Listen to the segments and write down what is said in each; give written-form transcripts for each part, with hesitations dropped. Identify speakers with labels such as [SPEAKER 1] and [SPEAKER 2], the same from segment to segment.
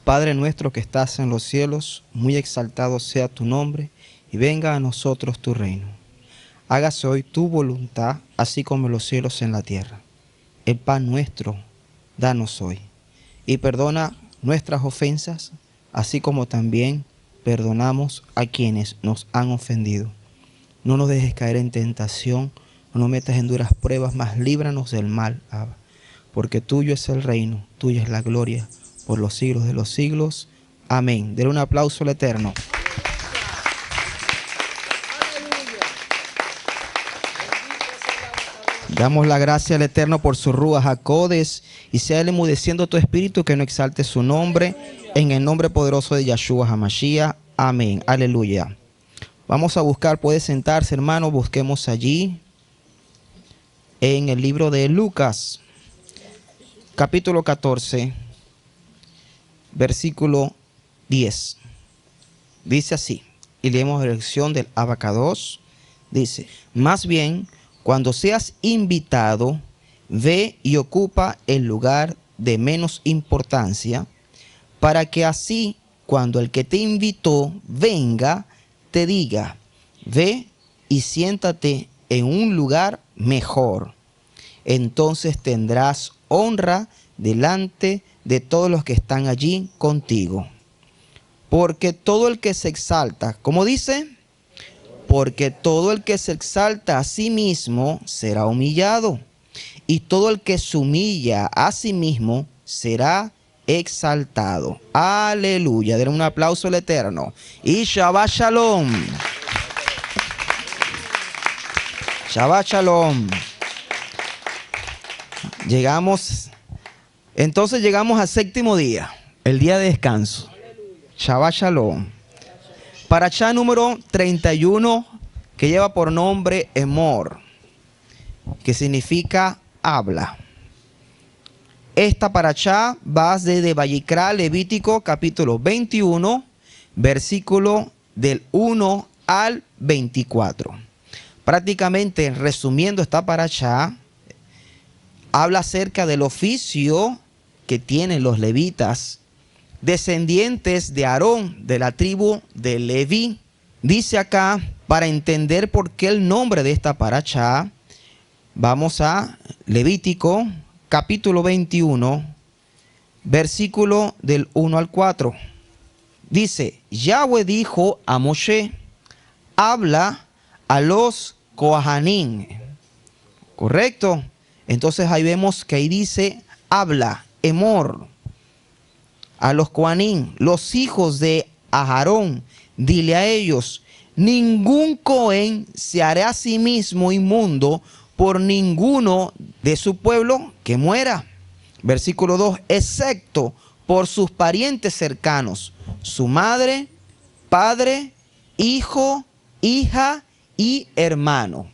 [SPEAKER 1] Padre nuestro que estás en los cielos, muy exaltado sea tu nombre, y venga a nosotros tu reino. Hágase hoy tu voluntad, así como en los cielos en la tierra. El pan nuestro, danos hoy. Y perdona nuestras ofensas, así como también perdonamos a quienes nos han ofendido. No nos dejes caer en tentación, no nos metas en duras pruebas, mas líbranos del mal, Abba. Porque tuyo es el reino, tuya es la gloria, por los siglos de los siglos. Amén. Denle un aplauso al Eterno. Damos la gracia al Eterno por su Ruach HaKodesh, y sea Él enmudeciendo tu espíritu que no exalte su nombre, en el nombre poderoso de Yahshua HaMashiach. Amén. Aleluya. Vamos a buscar, puede sentarse, hermano, busquemos allí en el libro de Lucas, capítulo 14, versículo 10. Dice así, y leemos la lección del Abacados. Dice: más bien, cuando seas invitado, ve y ocupa el lugar de menos importancia, para que así, cuando el que te invitó venga, te diga: ve y siéntate en un lugar mejor. Entonces tendrás honra delante de todos los que están allí contigo. Porque todo el que se exalta, ¿cómo dice? Porque todo el que se exalta a sí mismo será humillado, y todo el que se humilla a sí mismo será exaltado. Aleluya. Den un aplauso al Eterno. Y Shabbat Shalom. Shabbat Shalom. Entonces llegamos al séptimo día, el día de descanso. Shabbat Shalom. Parashá número 31, que lleva por nombre Emor, que significa habla. Esta parashá va desde Vayikra, Levítico, capítulo 21, versículo del 1 al 24. Prácticamente, resumiendo esta parashá, habla acerca del oficio que tienen los levitas, descendientes de Aarón, de la tribu de Leví. Dice acá, para entender por qué el nombre de esta parashá, vamos a Levítico, capítulo 21, versículo del 1 al 4. Dice: Yahweh dijo a Moshe: habla a los Kohanim. ¿Correcto? Entonces ahí vemos que ahí dice habla, Emor, a los Kohanim, los hijos de Aarón. Dile a ellos: ningún Cohen se hará a sí mismo inmundo por ninguno de su pueblo que muera. Versículo 2, excepto por sus parientes cercanos, su madre, padre, hijo, hija y hermano.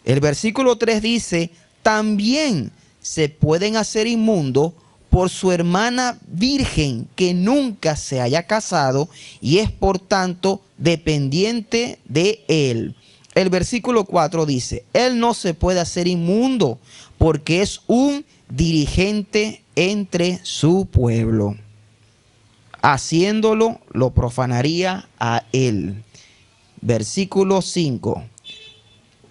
[SPEAKER 1] El versículo 3 dice: también se pueden hacer inmundo por su hermana virgen que nunca se haya casado y es por tanto dependiente de él. El versículo 4 dice: él no se puede hacer inmundo porque es un dirigente entre su pueblo. Haciéndolo, lo profanaría a él. Versículo 5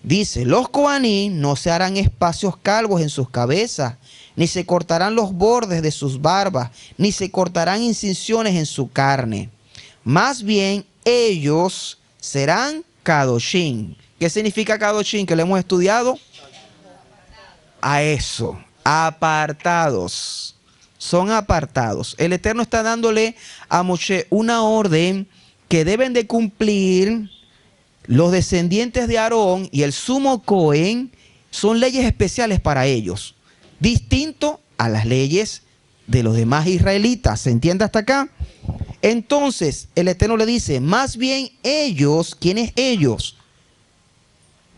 [SPEAKER 1] dice: los Kohanim no se harán espacios calvos en sus cabezas, ni se cortarán los bordes de sus barbas, ni se cortarán incisiones en su carne. Más bien, ellos serán Kadoshim. ¿Qué significa Kadoshim? Que lo hemos estudiado. A eso, apartados. Son apartados. El Eterno está dándole a Moshe una orden que deben de cumplir los descendientes de Aarón y el sumo Cohen. Son leyes especiales para ellos, distinto a las leyes de los demás israelitas. ¿Se entiende hasta acá? Entonces el Eterno le dice: más bien ellos, ¿quiénes ellos?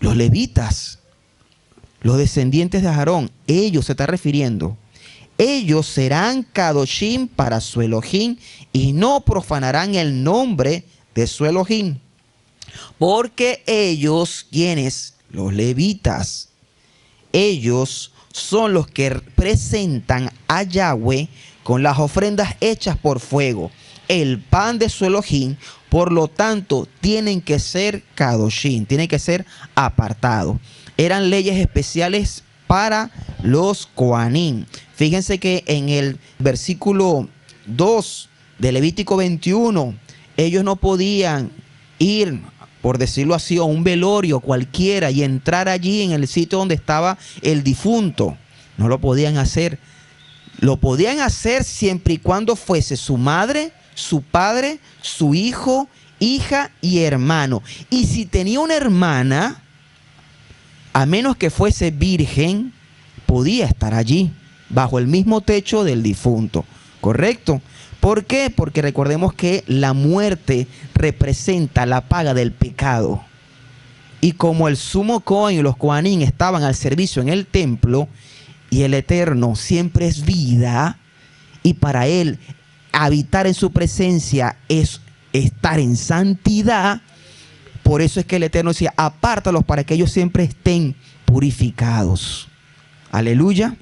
[SPEAKER 1] Los levitas, los descendientes de Aarón. Ellos se está refiriendo. Ellos serán Kadoshim para su Elohim y no profanarán el nombre de su Elohim. Porque ellos, ¿quiénes? Los levitas. Ellos son los que representan a Yahweh con las ofrendas hechas por fuego, el pan de su Elohim, por lo tanto, tienen que ser kadoshim, tienen que ser apartados. Eran leyes especiales para los Kohanim. Fíjense que en el versículo 2 de Levítico 21, ellos no podían ir, por decirlo así, a un velorio cualquiera y entrar allí en el sitio donde estaba el difunto. No lo podían hacer. Lo podían hacer siempre y cuando fuese su madre, su padre, su hijo, hija y hermano. Y si tenía una hermana, a menos que fuese virgen, podía estar allí, bajo el mismo techo del difunto. ¿Correcto? ¿Por qué? Porque recordemos que la muerte representa la paga del pecado. Y como el sumo Cohen y los Kohanim estaban al servicio en el templo, y el Eterno siempre es vida, y para él habitar en su presencia es estar en santidad, por eso es que el Eterno decía, apártalos para que ellos siempre estén purificados. Aleluya.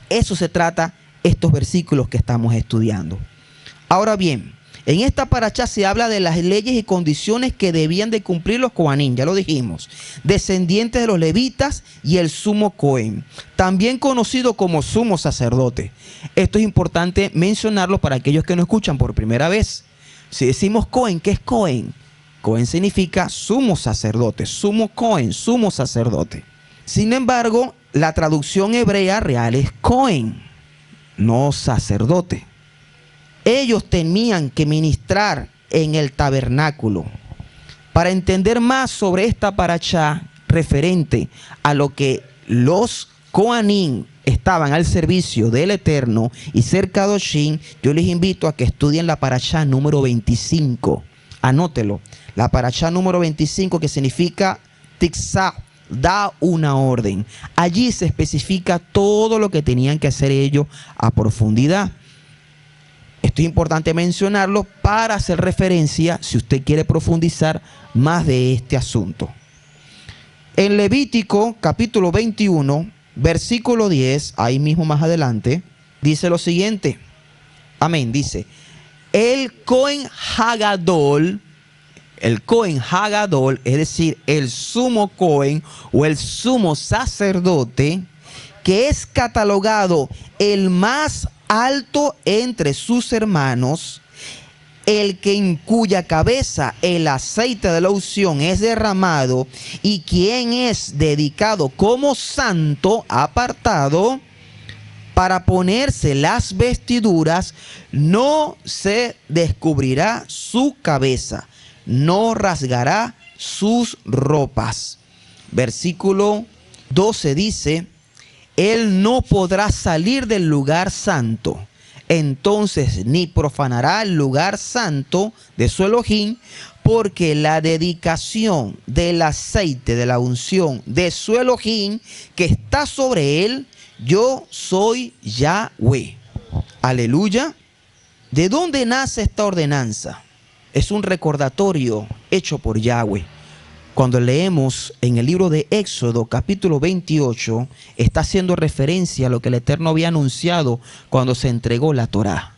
[SPEAKER 1] Eso se trata estos versículos que estamos estudiando. Ahora bien, en esta parashá se habla de las leyes y condiciones que debían de cumplir los Kohanim, ya lo dijimos, descendientes de los levitas y el sumo Cohen, también conocido como sumo sacerdote. Esto es importante mencionarlo para aquellos que no escuchan por primera vez. Si decimos Cohen, ¿qué es Cohen? Cohen significa sumo sacerdote, sumo Cohen, sumo sacerdote. Sin embargo, la traducción hebrea real es Cohen, no sacerdote. Ellos tenían que ministrar en el tabernáculo. Para entender más sobre esta parashá referente a lo que los Kohanim estaban al servicio del Eterno y ser kadoshim, yo les invito a que estudien la parashá número 25. Anótelo. La parashá número 25, que significa Tiksá, da una orden. Allí se especifica todo lo que tenían que hacer ellos a profundidad. Esto es importante mencionarlo para hacer referencia si usted quiere profundizar más de este asunto. En Levítico capítulo 21, versículo 10, ahí mismo más adelante, dice lo siguiente. Amén, dice, el Cohen Hagadol, es decir, el sumo Cohen o el sumo sacerdote, que es catalogado el más alto entre sus hermanos, el que en cuya cabeza el aceite de la unción es derramado y quien es dedicado como santo apartado para ponerse las vestiduras, no se descubrirá su cabeza, no rasgará sus ropas. Versículo 12 dice, él no podrá salir del lugar santo, entonces ni profanará el lugar santo de su Elohim, porque la dedicación del aceite de la unción de su Elohim que está sobre él, yo soy Yahweh. Aleluya. ¿De dónde nace esta ordenanza? Es un recordatorio hecho por Yahweh. Cuando leemos en el libro de Éxodo capítulo 28, está haciendo referencia a lo que el Eterno había anunciado cuando se entregó la Torá.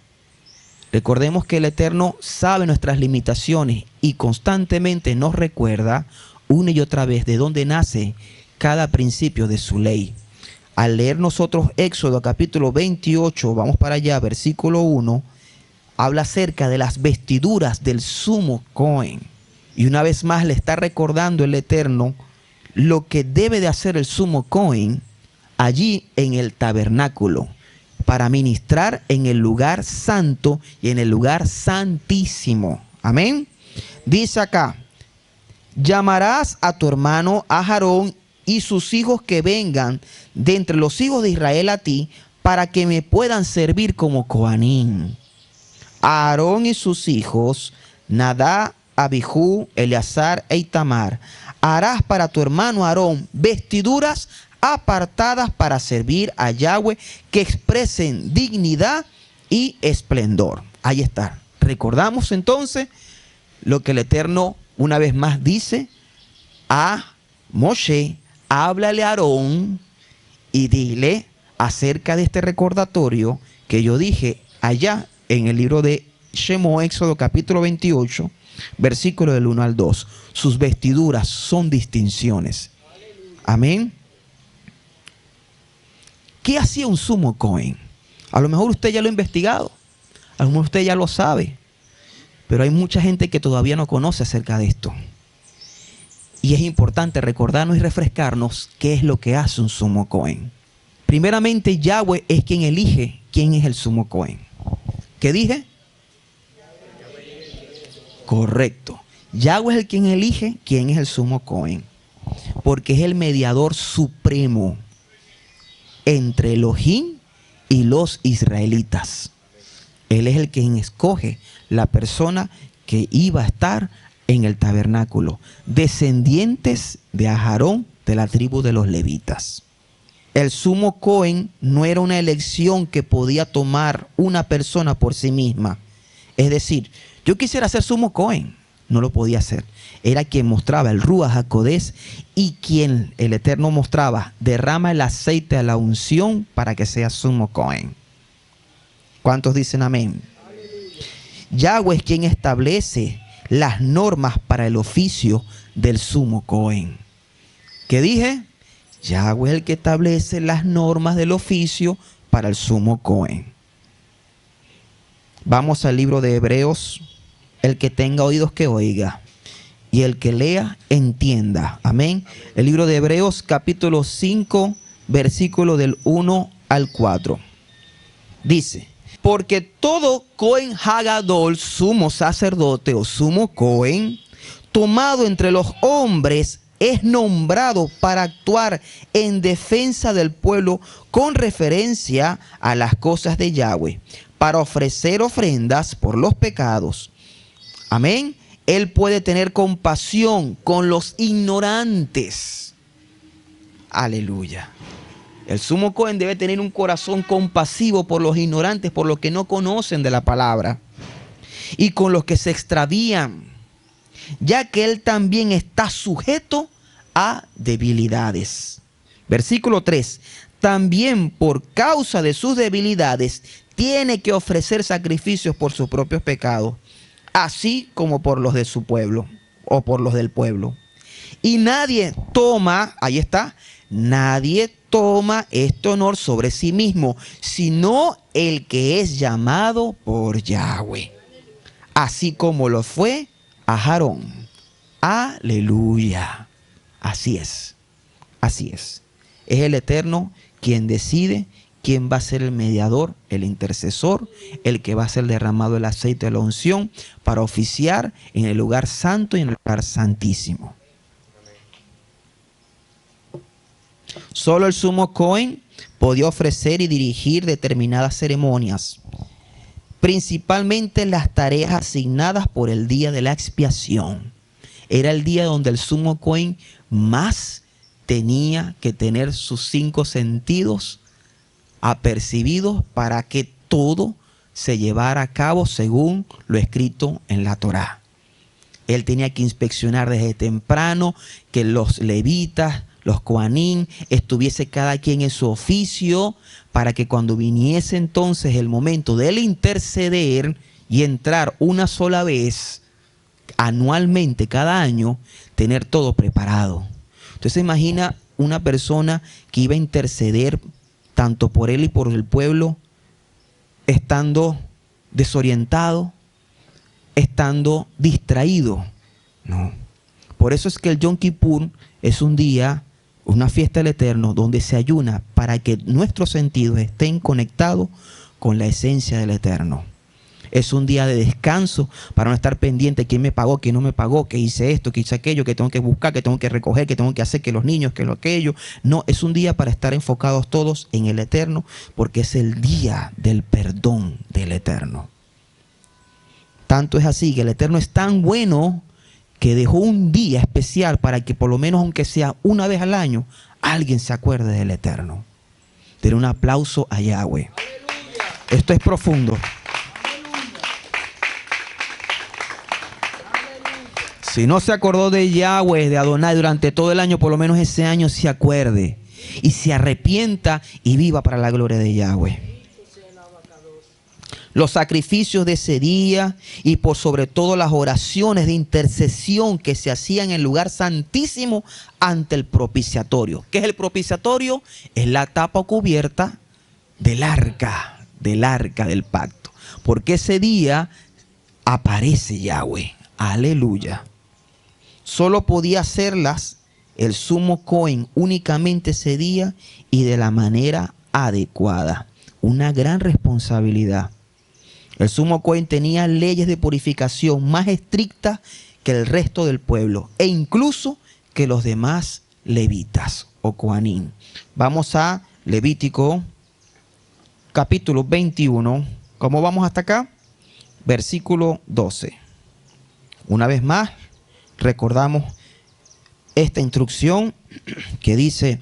[SPEAKER 1] Recordemos que el Eterno sabe nuestras limitaciones y constantemente nos recuerda una y otra vez de dónde nace cada principio de su ley. Al leer nosotros Éxodo capítulo 28, vamos para allá, versículo 1, habla acerca de las vestiduras del sumo Cohen. Y una vez más le está recordando el Eterno lo que debe de hacer el sumo Cohen allí en el tabernáculo para ministrar en el lugar santo y en el lugar santísimo. Amén. Dice acá, llamarás a tu hermano a Aarón y sus hijos que vengan de entre los hijos de Israel a ti para que me puedan servir como Kohanim. Aarón y sus hijos, Nadab, Abijú, Eleazar e Itamar, harás para tu hermano Aarón vestiduras apartadas para servir a Yahweh que expresen dignidad y esplendor. Ahí está. Recordamos entonces lo que el Eterno una vez más dice a Moshe: háblale a Aarón y dile acerca de este recordatorio que yo dije allá en el libro de Shemó, Éxodo capítulo 28, versículo del 1 al 2. Sus vestiduras son distinciones. Amén. ¿Qué hacía un sumo Cohen? A lo mejor usted ya lo ha investigado, a lo mejor usted ya lo sabe, pero hay mucha gente que todavía no conoce acerca de esto. Y es importante recordarnos y refrescarnos qué es lo que hace un sumo Cohen. Primeramente, Yahweh es quien elige quién es el sumo Cohen. ¿Qué dije? Correcto. Yahweh es el quien elige quién es el sumo Cohen, porque es el mediador supremo entre Elohim y los israelitas. Él es el quien escoge la persona que iba a estar en el tabernáculo, descendientes de Aarón, de la tribu de los levitas. El sumo Cohen no era una elección que podía tomar una persona por sí misma. Es decir, yo quisiera ser sumo Cohen, no lo podía hacer. Era quien mostraba el Ruach HaKodesh y quien el Eterno mostraba, derrama el aceite a la unción para que sea sumo Cohen. ¿Cuántos dicen amén? Yahweh es quien establece las normas para el oficio del sumo Cohen. ¿Qué dije? Yahweh es el que establece las normas del oficio para el sumo Cohen. Vamos al libro de Hebreos. El que tenga oídos que oiga, y el que lea entienda. Amén. El libro de Hebreos capítulo 5, versículo del 1 al 4. Dice: porque todo Cohen Hagadol, sumo sacerdote o sumo Cohen, tomado entre los hombres, es nombrado para actuar en defensa del pueblo con referencia a las cosas de Yahweh, para ofrecer ofrendas por los pecados. Amén. Él puede tener compasión con los ignorantes. Aleluya. El sumo Cohen debe tener un corazón compasivo por los ignorantes, por los que no conocen de la palabra, y con los que se extravían, ya que él también está sujeto a debilidades. Versículo 3. También por causa de sus debilidades tiene que ofrecer sacrificios por sus propios pecados, así como por los de su pueblo o por los del pueblo. Y nadie toma, ahí está, nadie toma este honor sobre sí mismo, sino el que es llamado por Yahweh, así como lo fue a Aarón. Aleluya. Así es, así es. Es el Eterno quien decide quién va a ser el mediador, el intercesor, el que va a ser derramado el aceite de la unción para oficiar en el lugar santo y en el lugar santísimo. Solo el sumo Cohen podía ofrecer y dirigir determinadas ceremonias, principalmente las tareas asignadas por el día de la expiación. Era el día donde el sumo Cohen más tenía que tener sus 5 sentidos apercibidos para que todo se llevara a cabo según lo escrito en la Torá. Él tenía que inspeccionar desde temprano que los levitas, los coanín, estuviese cada quien en su oficio, para que cuando viniese entonces el momento de él interceder y entrar una sola vez, anualmente, cada año, tener todo preparado. Entonces se imagina una persona que iba a interceder tanto por él y por el pueblo, estando desorientado, estando distraído. No. Por eso es que el Yom Kippur es un día, una fiesta del Eterno, donde se ayuna para que nuestros sentidos estén conectados con la esencia del Eterno. Es un día de descanso para no estar pendiente quién me pagó, quién no me pagó, que hice esto, que hice aquello, que tengo que buscar, que tengo que recoger, que tengo que hacer, que los niños, que lo aquello. No, es un día para estar enfocados todos en el Eterno, porque es el día del perdón del Eterno. Tanto es así que el Eterno es tan bueno que dejó un día especial para que por lo menos, aunque sea una vez al año, alguien se acuerde del Eterno. Denle un aplauso a Yahweh. Esto es profundo. Si no se acordó de Yahweh, de Adonai durante todo el año, por lo menos ese año se acuerde y se arrepienta y viva para la gloria de Yahweh. los sacrificios de ese día y por sobre todo las oraciones de intercesión que se hacían en el lugar santísimo ante el propiciatorio. ¿Qué es el propiciatorio? Es la tapa cubierta del arca del pacto. Porque ese día aparece Yahweh. Aleluya. Solo podía hacerlas el sumo Cohen únicamente ese día y de la manera adecuada. Una gran responsabilidad. El sumo Cohen tenía leyes de purificación más estrictas que el resto del pueblo e incluso que los demás levitas o coanín. Vamos a Levítico capítulo 21. ¿Cómo vamos hasta acá? Versículo 12. Una vez más, recordamos esta instrucción que dice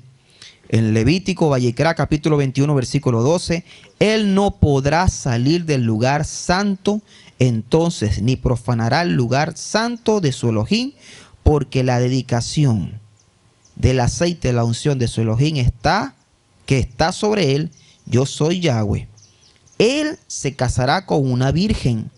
[SPEAKER 1] en Levítico, Vallecra, capítulo 21, versículo 12, él no podrá salir del lugar santo, entonces ni profanará el lugar santo de su Elohim, porque la dedicación del aceite de la unción de su Elohim está sobre él. Yo soy Yahweh. Él se casará con una virgen.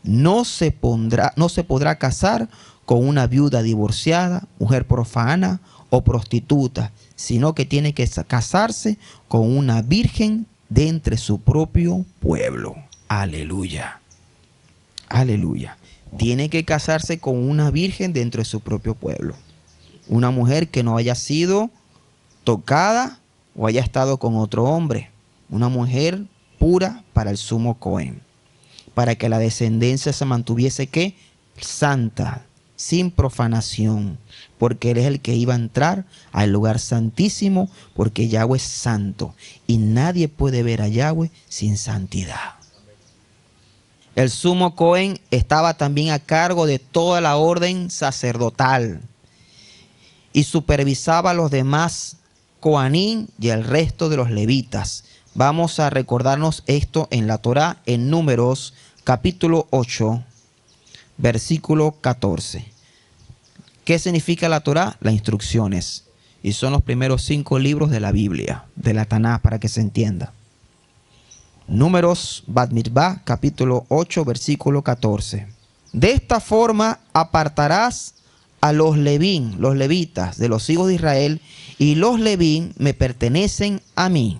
[SPEAKER 1] No se podrá casar con una viuda divorciada, mujer profana o prostituta, sino que tiene que casarse con una virgen de entre su propio pueblo. Aleluya. Aleluya. Tiene que casarse con una virgen dentro de su propio pueblo. Una mujer que no haya sido tocada o haya estado con otro hombre. Una mujer pura para el sumo Cohen. Para que la descendencia se mantuviese, ¿qué? Santa, sin profanación. Porque él es el que iba a entrar al lugar santísimo, porque Yahweh es santo. Y nadie puede ver a Yahweh sin santidad. El sumo Cohen estaba también a cargo de toda la orden sacerdotal y supervisaba a los demás coanín y el resto de los levitas. Vamos a recordarnos esto en la Torá, en Números capítulo 8, versículo 14. ¿Qué significa la Torá? Las instrucciones. Y son los primeros 5 libros de la Biblia, de la Taná, para que se entienda. Números Bat Mitzvah, capítulo 8, versículo 14. De esta forma apartarás a los levitas de los hijos de Israel, y los levín me pertenecen a mí.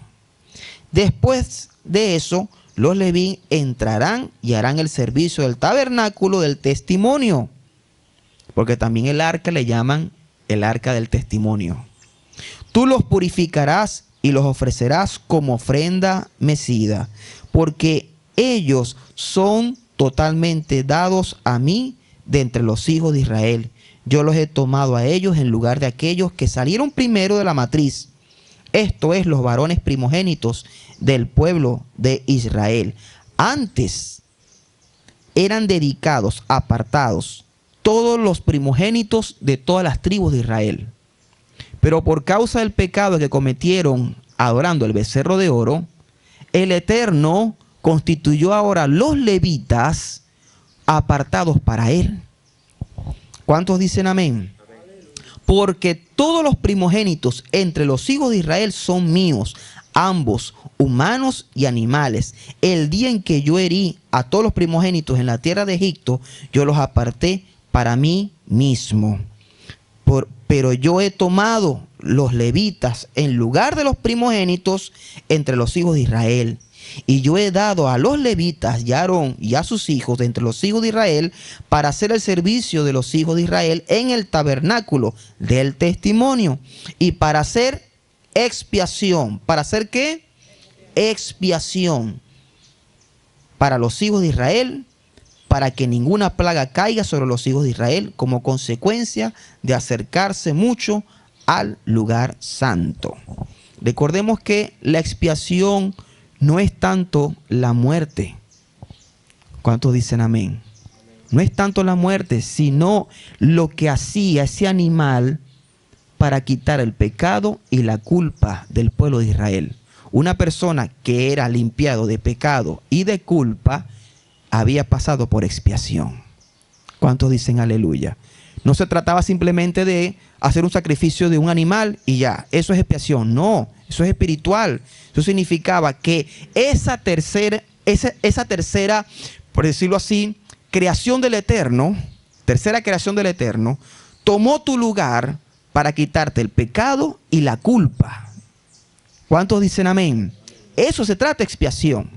[SPEAKER 1] Después de eso, los levín entrarán y harán el servicio del tabernáculo del testimonio, porque también el arca le llaman el arca del testimonio. Tú los purificarás y los ofrecerás como ofrenda mecida, porque ellos son totalmente dados a mí de entre los hijos de Israel. Yo los he tomado a ellos en lugar de aquellos que salieron primero de la matriz. Esto es, los varones primogénitos del pueblo de Israel. Antes eran dedicados, apartados, todos los primogénitos de todas las tribus de Israel. Pero por causa del pecado que cometieron adorando el becerro de oro, el Eterno constituyó ahora los levitas apartados para él. ¿Cuántos dicen amén? Porque todos los primogénitos entre los hijos de Israel son míos, ambos, humanos y animales. El día en que yo herí a todos los primogénitos en la tierra de Egipto, yo los aparté para mí mismo. Pero yo he tomado los levitas en lugar de los primogénitos entre los hijos de Israel. Y yo he dado a los levitas y a Aarón y a sus hijos de entre los hijos de Israel para hacer el servicio de los hijos de Israel en el tabernáculo del testimonio y para hacer expiación. ¿Para hacer qué? Expiación para los hijos de Israel, para que ninguna plaga caiga sobre los hijos de Israel como consecuencia de acercarse mucho al lugar santo. Recordemos que la expiación no es tanto la muerte. ¿Cuántos dicen amén? No es tanto la muerte, sino lo que hacía ese animal para quitar el pecado y la culpa del pueblo de Israel. Una persona que era limpiado de pecado y de culpa había pasado por expiación. ¿Cuántos dicen aleluya? No se trataba simplemente de hacer un sacrificio de un animal y ya, eso es expiación. No, eso es espiritual. Eso significaba que esa tercera esa tercera, por decirlo así, creación del Eterno, tercera creación del Eterno, tomó tu lugar para quitarte el pecado y la culpa. ¿Cuántos dicen amén? Eso se trata de expiación.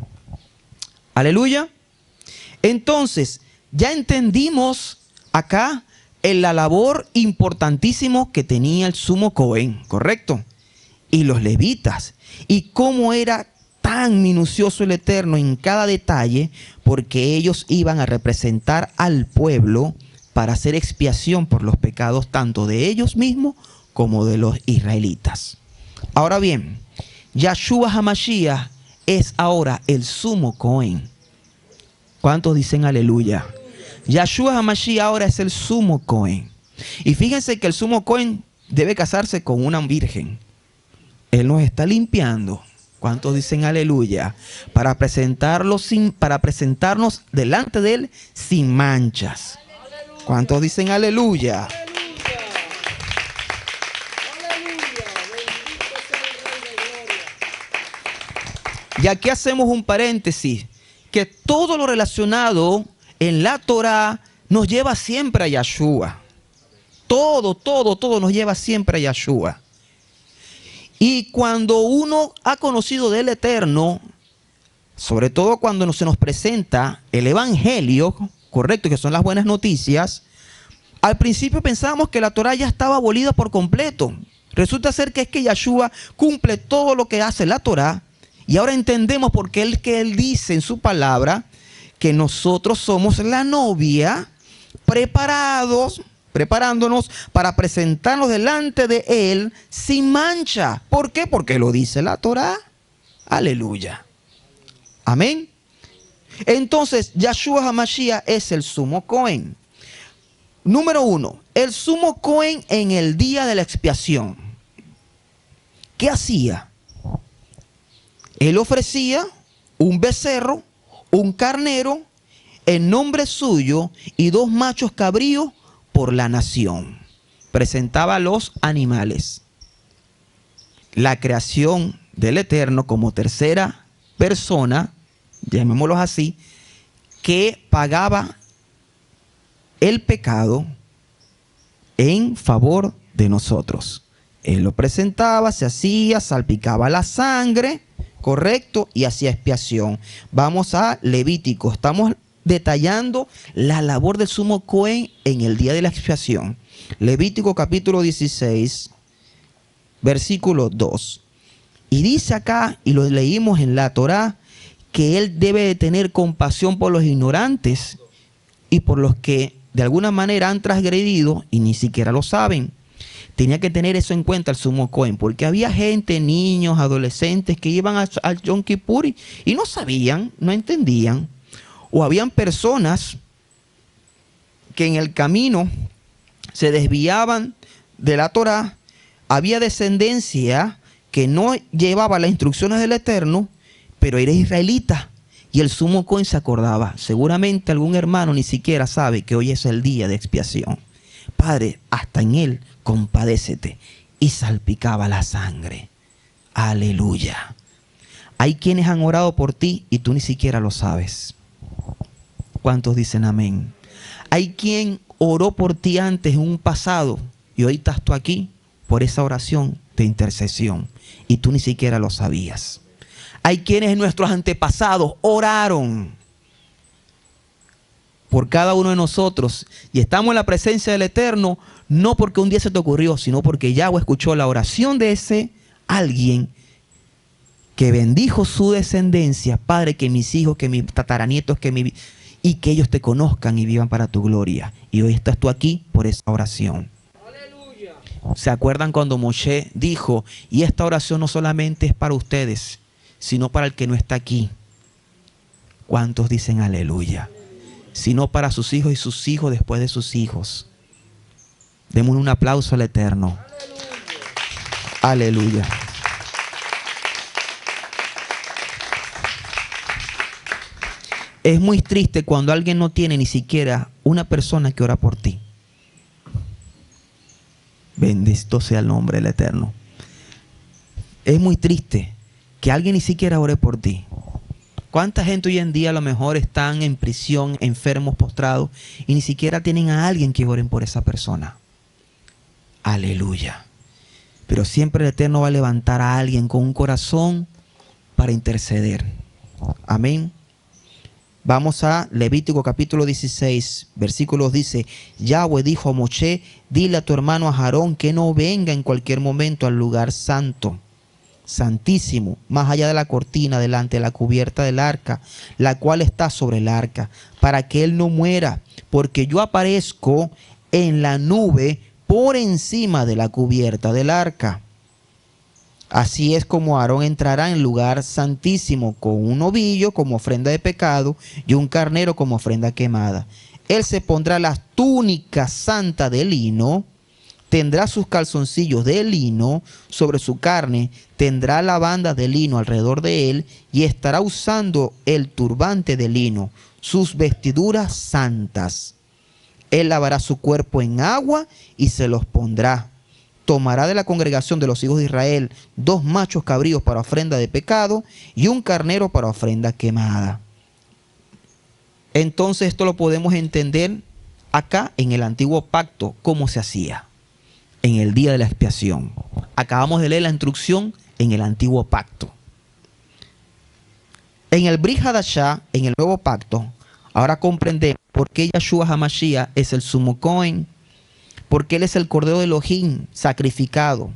[SPEAKER 1] Aleluya. Entonces, ya entendimos acá en la labor importantísimo que tenía el sumo Cohen, ¿correcto? Y los levitas, y cómo era tan minucioso el Eterno en cada detalle, porque ellos iban a representar al pueblo para hacer expiación por los pecados tanto de ellos mismos como de los israelitas. Ahora bien, Yahshua HaMashiach es ahora el sumo Cohen. ¿Cuántos dicen aleluya? Yahshua HaMashiach ahora es el sumo Cohen. Y fíjense que el sumo Cohen debe casarse con una virgen. Él nos está limpiando. ¿Cuántos dicen aleluya? Para presentarnos delante de él sin manchas. ¿Cuántos dicen aleluya? Y aquí hacemos un paréntesis, que todo lo relacionado en la Torah nos lleva siempre a Yahshua. Todo nos lleva siempre a Yahshua. Y cuando uno ha conocido del Eterno, sobre todo cuando se nos presenta el Evangelio, correcto, que son las buenas noticias, al principio pensábamos que la Torah ya estaba abolida por completo. Resulta ser que es que Yahshua cumple todo lo que hace la Torah. Y ahora entendemos por qué él dice en su palabra que nosotros somos la novia, preparándonos para presentarnos delante de él sin mancha. ¿Por qué? Porque lo dice la Torah. Aleluya. Amén. Entonces, Yahshua HaMashiach es el sumo Cohen. Número 1, el sumo Cohen en el día de la expiación. ¿Qué hacía? Él ofrecía un becerro, un carnero, en nombre suyo y 2 machos cabríos por la nación. Presentaba los animales. La creación del Eterno como tercera persona, llamémoslos así, que pagaba el pecado en favor de nosotros. Él lo presentaba, se hacía, salpicaba la sangre, correcto, y hacía expiación. Vamos a Levítico. Estamos detallando la labor del sumo Cohen en el día de la expiación. Levítico capítulo 16, versículo 2. Y dice acá, y lo leímos en la Torá, que él debe de tener compasión por los ignorantes y por los que de alguna manera han transgredido y ni siquiera lo saben. Tenía que tener eso en cuenta el sumo Cohen, porque había gente, niños, adolescentes que iban al Yom Kippur y no sabían, no entendían. O habían personas que en el camino se desviaban de la Torá. Había descendencia que no llevaba las instrucciones del Eterno, pero era israelita. Y el sumo Cohen se acordaba. Seguramente algún hermano ni siquiera sabe que hoy es el día de expiación. Padre, hasta en él compadécete. Y salpicaba la sangre. Aleluya. Hay quienes han orado por ti y tú ni siquiera lo sabes. ¿Cuántos dicen amén? Hay quien oró por ti antes en un pasado y hoy estás tú aquí por esa oración de intercesión y tú ni siquiera lo sabías. Hay quienes nuestros antepasados oraron por cada uno de nosotros y estamos en la presencia del Eterno no porque un día se te ocurrió, sino porque Yahweh escuchó la oración de ese alguien que bendijo su descendencia. Padre, que mis hijos, que mis tataranietos, y que ellos te conozcan y vivan para tu gloria. Y hoy estás tú aquí por esa oración. ¡Aleluya! ¿Se acuerdan cuando Moshe dijo, y esta oración no solamente es para ustedes, sino para el que no está aquí? ¿Cuántos dicen aleluya? Sino para sus hijos y sus hijos después de sus hijos. Démosle un aplauso al Eterno. Aleluya. Es muy triste cuando alguien no tiene ni siquiera una persona que ora por ti. Bendito sea el nombre del Eterno. Es muy triste que alguien ni siquiera ore por ti. ¿Cuánta gente hoy en día a lo mejor están en prisión, enfermos, postrados, y ni siquiera tienen a alguien que oren por esa persona? Aleluya. Pero siempre el Eterno va a levantar a alguien con un corazón para interceder. Amén. Vamos a Levítico capítulo 16, versículos dice: Yahweh dijo a Moshe, dile a tu hermano a Aarón que no venga en cualquier momento al lugar santo, santísimo, más allá de la cortina, delante de la cubierta del arca, la cual está sobre el arca, para que él no muera, porque yo aparezco en la nube por encima de la cubierta del arca. Así es como Aarón entrará en el lugar santísimo con un novillo como ofrenda de pecado y un carnero como ofrenda quemada. Él se pondrá las túnicas santas de lino, tendrá sus calzoncillos de lino sobre su carne, tendrá la banda de lino alrededor de él y estará usando el turbante de lino, sus vestiduras santas. Él lavará su cuerpo en agua y se los pondrá. Tomará de la congregación de los hijos de Israel 2 machos cabríos para ofrenda de pecado y un carnero para ofrenda quemada. Entonces esto lo podemos entender acá en el antiguo pacto, cómo se hacía en el día de la expiación. Acabamos de leer la instrucción en el antiguo pacto. En el Brit Hadashah, en el nuevo pacto, ahora comprendemos por qué Yahshua HaMashiach es el sumo Cohen, porque él es el cordero de Elohim sacrificado.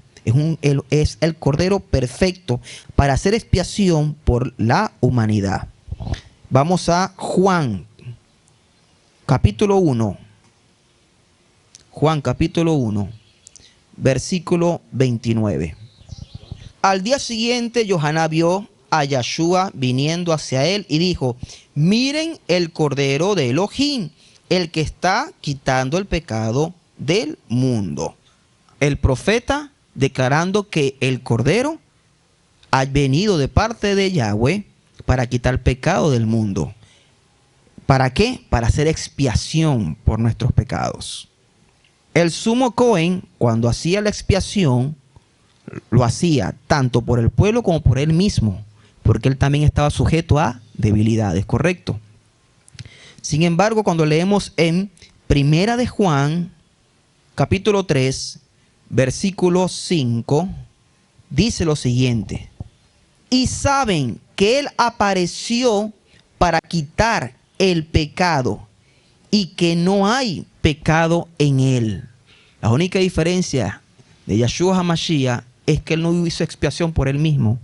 [SPEAKER 1] Es el cordero perfecto para hacer expiación por la humanidad. Vamos a Juan, capítulo 1. Juan, capítulo 1, versículo 29. Al día siguiente, Yohaná vio a Yahshua viniendo hacia él y dijo: miren el cordero de Elohim, el que está quitando el pecado del mundo. El profeta declarando que el cordero ha venido de parte de Yahweh para quitar el pecado del mundo. ¿Para qué? Para hacer expiación por nuestros pecados. El sumo Cohen, cuando hacía la expiación, lo hacía tanto por el pueblo como por él mismo, porque él también estaba sujeto a debilidades, ¿correcto? Sin embargo, cuando leemos en Primera de Juan, capítulo 3, versículo 5, dice lo siguiente: y saben que él apareció para quitar el pecado y que no hay pecado en él. La única diferencia de Yahshua HaMashiach es que él no hizo expiación por él mismo,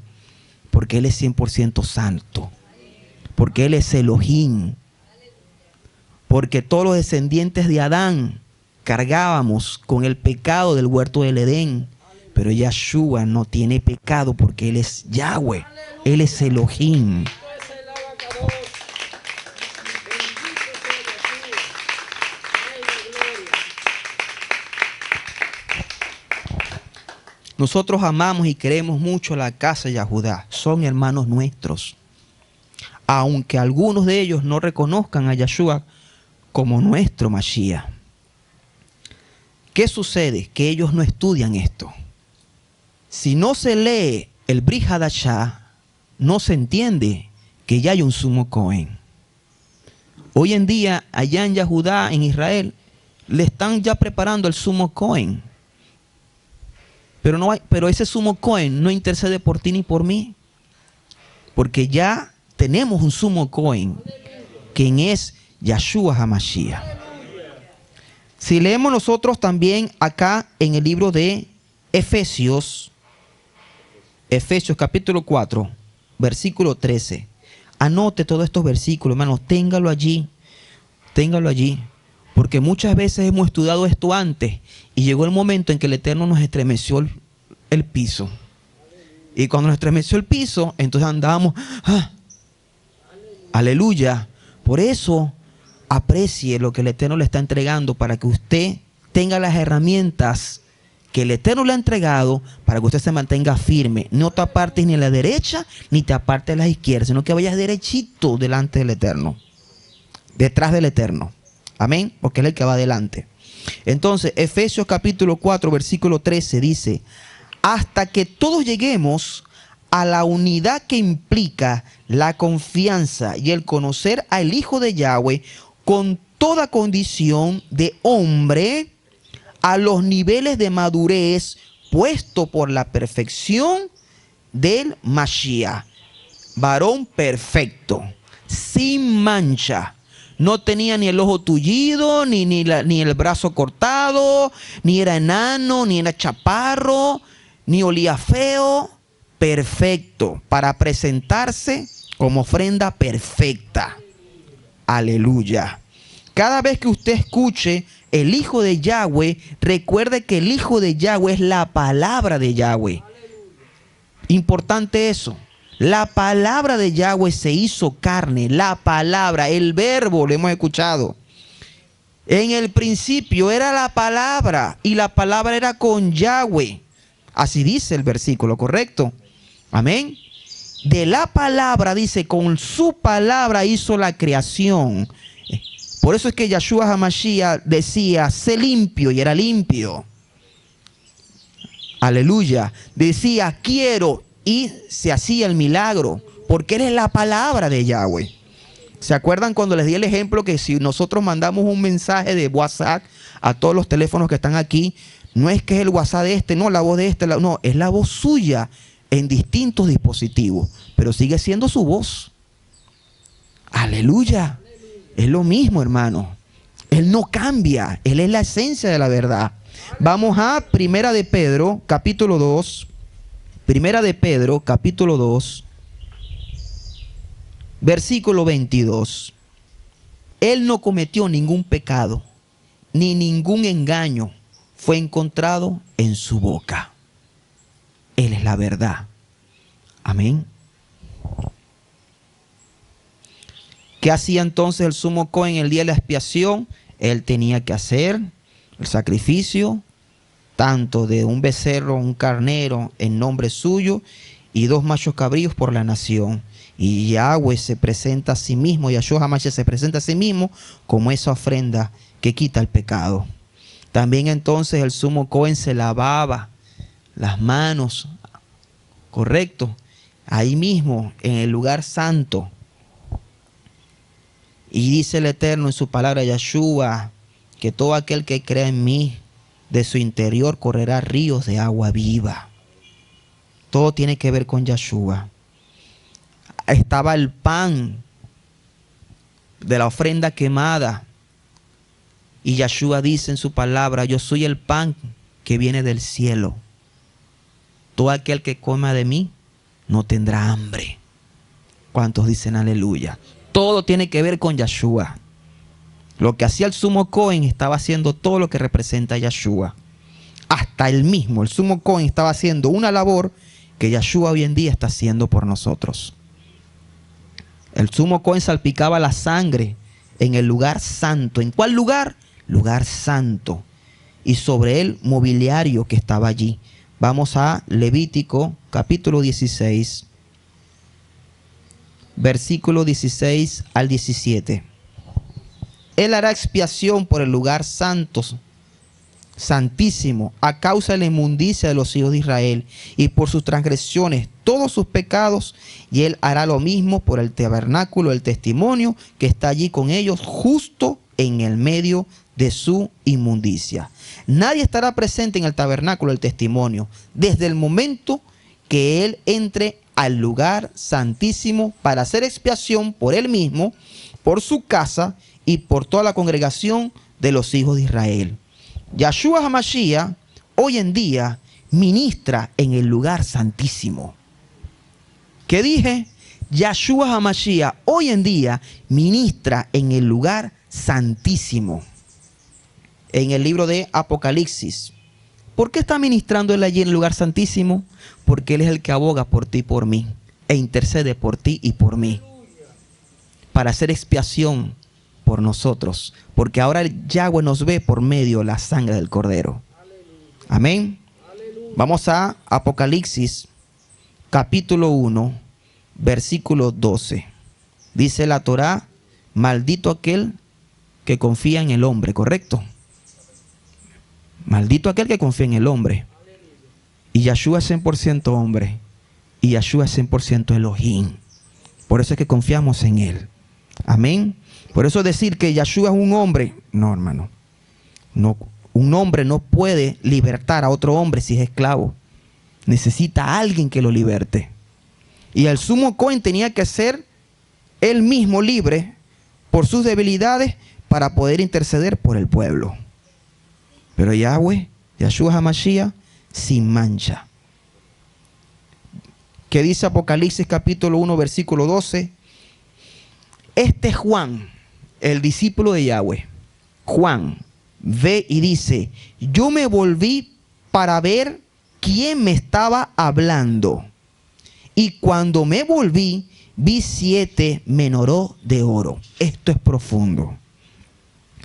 [SPEAKER 1] porque él es 100% santo, porque él es Elohim, porque todos los descendientes de Adán cargábamos con el pecado del huerto del Edén, pero Yahshua no tiene pecado porque él es Yahweh, él es Elohim. Nosotros amamos y queremos mucho a la casa de Yahudá. Son hermanos nuestros. Aunque algunos de ellos no reconozcan a Yahshua como nuestro Mashiach. ¿Qué sucede? Que ellos no estudian esto. Si no se lee el Brit Hadashah, no se entiende que ya hay un sumo Cohen. Hoy en día, allá en Yahudá, en Israel, le están ya preparando el sumo Cohen. Pero ese sumo Cohen no intercede por ti ni por mí. Porque ya tenemos un sumo Cohen, quien es Yahshua HaMashiach. Si leemos nosotros también acá en el libro de Efesios capítulo 4, versículo 13. Anote todos estos versículos, hermanos, téngalo allí. Porque muchas veces hemos estudiado esto antes y llegó el momento en que el Eterno nos estremeció el piso. Y cuando nos estremeció el piso, entonces andábamos, aleluya. Por eso, aprecie lo que el Eterno le está entregando para que usted tenga las herramientas que el Eterno le ha entregado para que usted se mantenga firme. No te apartes ni a la derecha ni te apartes a la izquierda, sino que vayas derechito delante del Eterno, detrás del Eterno. Amén, porque él es el que va adelante. Entonces, Efesios capítulo 4, versículo 13 dice: hasta que todos lleguemos a la unidad que implica la confianza y el conocer al Hijo de Yahweh con toda condición de hombre, a los niveles de madurez puesto por la perfección del Mashiach. Varón perfecto, sin mancha. No tenía ni el ojo tullido, ni el brazo cortado, ni era enano, ni era chaparro, ni olía feo. Perfecto, para presentarse como ofrenda perfecta. Aleluya. Cada vez que usted escuche el Hijo de Yahweh, recuerde que el Hijo de Yahweh es la palabra de Yahweh. Importante eso. La palabra de Yahweh se hizo carne. La palabra, el verbo, lo hemos escuchado. En el principio era la palabra y la palabra era con Yahweh. Así dice el versículo, ¿correcto? Amén. De la palabra, dice, con su palabra hizo la creación. Por eso es que Yahshua HaMashiach decía, sé limpio, y era limpio. Aleluya. Decía, quiero, y se hacía el milagro, porque Él es la palabra de Yahweh. ¿Se acuerdan cuando les di el ejemplo que si nosotros mandamos un mensaje de WhatsApp a todos los teléfonos que están aquí, no es que es el WhatsApp de este, no, la voz de este, no, es la voz suya en distintos dispositivos, pero sigue siendo su voz. Aleluya. Es lo mismo, hermano. Él no cambia, Él es la esencia de la verdad. Vamos a Primera de Pedro, capítulo 2. Primera de Pedro, capítulo 2, versículo 22. Él no cometió ningún pecado, ni ningún engaño fue encontrado en su boca. Él es la verdad. Amén. ¿Qué hacía entonces el sumo Cohen el día de la expiación? Él tenía que hacer el sacrificio, tanto de un becerro, un carnero en nombre suyo, y 2 machos cabríos por la nación. Y Yahweh se presenta a sí mismo, Yahshua HaMashiach se presenta a sí mismo como esa ofrenda que quita el pecado. También entonces el sumo Cohen se lavaba las manos, correcto, ahí mismo en el lugar santo. Y dice el Eterno en su palabra, Yahshua, que todo aquel que crea en mí, de su interior correrá ríos de agua viva. Todo tiene que ver con Yahshua. Estaba el pan de la ofrenda quemada. Y Yahshua dice en su palabra, yo soy el pan que viene del cielo. Todo aquel que coma de mí no tendrá hambre. ¿Cuántos dicen aleluya? Todo tiene que ver con Yahshua. Lo que hacía el sumo Cohen estaba haciendo todo lo que representa a Yahshua. Hasta él mismo, el sumo Cohen, estaba haciendo una labor que Yahshua hoy en día está haciendo por nosotros. El sumo Cohen salpicaba la sangre en el lugar santo. ¿En cuál lugar? Lugar santo. Y sobre el mobiliario que estaba allí. Vamos a Levítico capítulo 16, versículo 16 al 17. Él hará expiación por el lugar santo, santísimo, a causa de la inmundicia de los hijos de Israel y por sus transgresiones, todos sus pecados, y él hará lo mismo por el tabernáculo del testimonio que está allí con ellos, justo en el medio de su inmundicia. Nadie estará presente en el tabernáculo del testimonio desde el momento que él entre al lugar santísimo para hacer expiación por él mismo, por su casa y por toda la congregación de los hijos de Israel. Yahshua HaMashiach hoy en día ministra en el lugar santísimo. ¿Qué dije? Yahshua HaMashiach hoy en día ministra en el lugar santísimo. En el libro de Apocalipsis. ¿Por qué está ministrando él allí en el lugar santísimo? Porque él es el que aboga por ti y por mí, e intercede por ti y por mí, para hacer expiación por nosotros, porque ahora Yahweh nos ve por medio de la sangre del Cordero. Amén. Vamos a Apocalipsis capítulo 1, versículo 12. Dice la Torá, maldito aquel que confía en el hombre, ¿correcto? Maldito aquel que confía en el hombre. Y Yahshua es 100% hombre. Y Yahshua es 100% Elohim. Por eso es que confiamos en Él. Amén. Por eso decir que Yahshua es un hombre, no, hermano. No, un hombre no puede libertar a otro hombre si es esclavo. Necesita a alguien que lo liberte. Y el sumo Cohen tenía que ser él mismo libre por sus debilidades para poder interceder por el pueblo. Pero Yahweh, Yahshua HaMashiach, sin mancha. ¿Qué dice Apocalipsis capítulo 1 versículo 12? Este Juan, el discípulo de Yahweh, Juan, ve y dice, yo me volví para ver quién me estaba hablando. Y cuando me volví, vi 7 menoró de oro. Esto es profundo.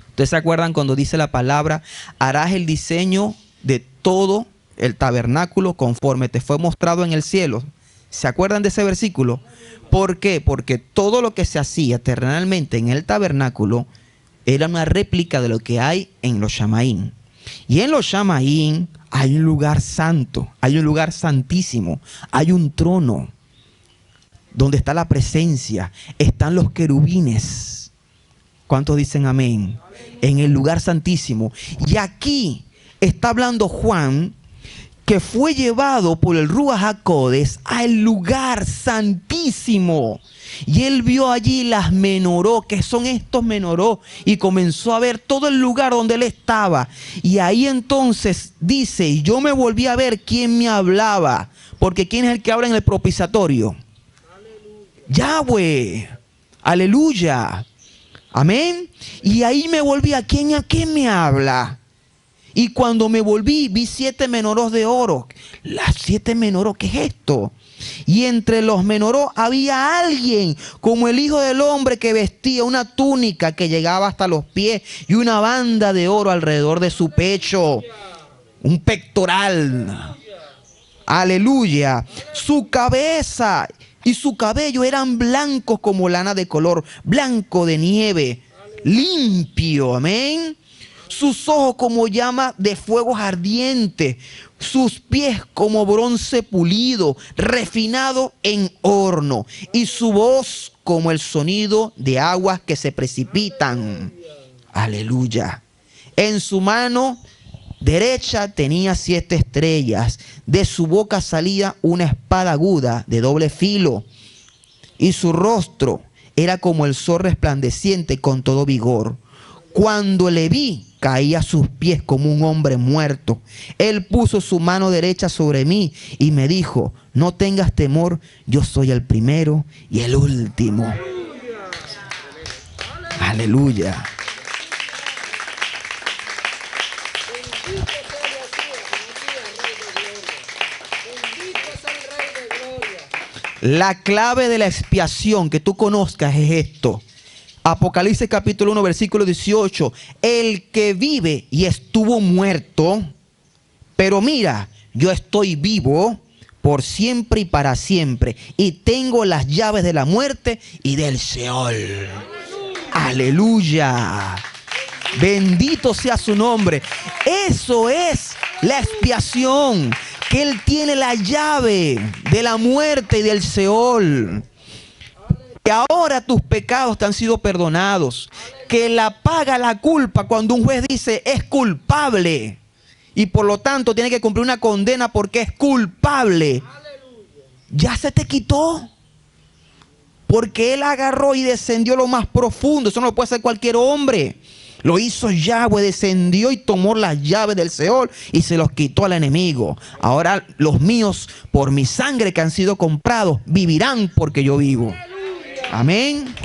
[SPEAKER 1] ¿Ustedes se acuerdan cuando dice la palabra, harás el diseño de todo el tabernáculo conforme te fue mostrado en el cielo? ¿Se acuerdan de ese versículo? ¿Por qué? Porque todo lo que se hacía terrenalmente en el tabernáculo era una réplica de lo que hay en los Shamaín. Y en los Shamaín hay un lugar santo, hay un lugar santísimo, hay un trono donde está la presencia, están los querubines. ¿Cuántos dicen amén? En el lugar santísimo. Y aquí está hablando Juan, que fue llevado por el Ruach HaKodesh al lugar santísimo. Y él vio allí las menoró, que son estos menoró, y comenzó a ver todo el lugar donde él estaba. Y ahí entonces dice, y yo me volví a ver quién me hablaba, porque ¿quién es el que habla en el propiciatorio? Yahweh, aleluya, amén. Y ahí me volví a quién me habla. Y cuando me volví, vi 7 menoros de oro. Las 7 menoros, ¿qué es esto? Y entre los menoros había alguien como el Hijo del Hombre que vestía una túnica que llegaba hasta los pies y una banda de oro alrededor de su pecho. Un pectoral. Aleluya. Su cabeza y su cabello eran blancos como lana de color, blanco de nieve, limpio. Amén. Sus ojos como llamas de fuego ardiente, sus pies como bronce pulido, refinado en horno, y su voz como el sonido de aguas que se precipitan. Aleluya. En su mano derecha tenía 7 estrellas, de su boca salía una espada aguda de doble filo, y su rostro era como el sol resplandeciente con todo vigor. Cuando le vi, caí a sus pies como un hombre muerto. Él puso su mano derecha sobre mí y me dijo, no tengas temor, yo soy el primero y el último. Aleluya. La clave de la expiación que tú conozcas es esto. Apocalipsis capítulo 1 versículo 18. El que vive y estuvo muerto, pero mira, yo estoy vivo por siempre y para siempre, y tengo las llaves de la muerte y del Seol. Aleluya. Bendito sea su nombre. Eso es la expiación, que Él tiene la llave de la muerte y del Seol. Que ahora tus pecados te han sido perdonados. Que la paga la culpa cuando un juez dice es culpable. Y por lo tanto tiene que cumplir una condena porque es culpable. Ya se te quitó. Porque Él agarró y descendió lo más profundo. Eso no lo puede hacer cualquier hombre. Lo hizo Yahweh, descendió y tomó las llaves del Seol y se los quitó al enemigo. Ahora los míos, por mi sangre que han sido comprados, vivirán porque yo vivo. Amén.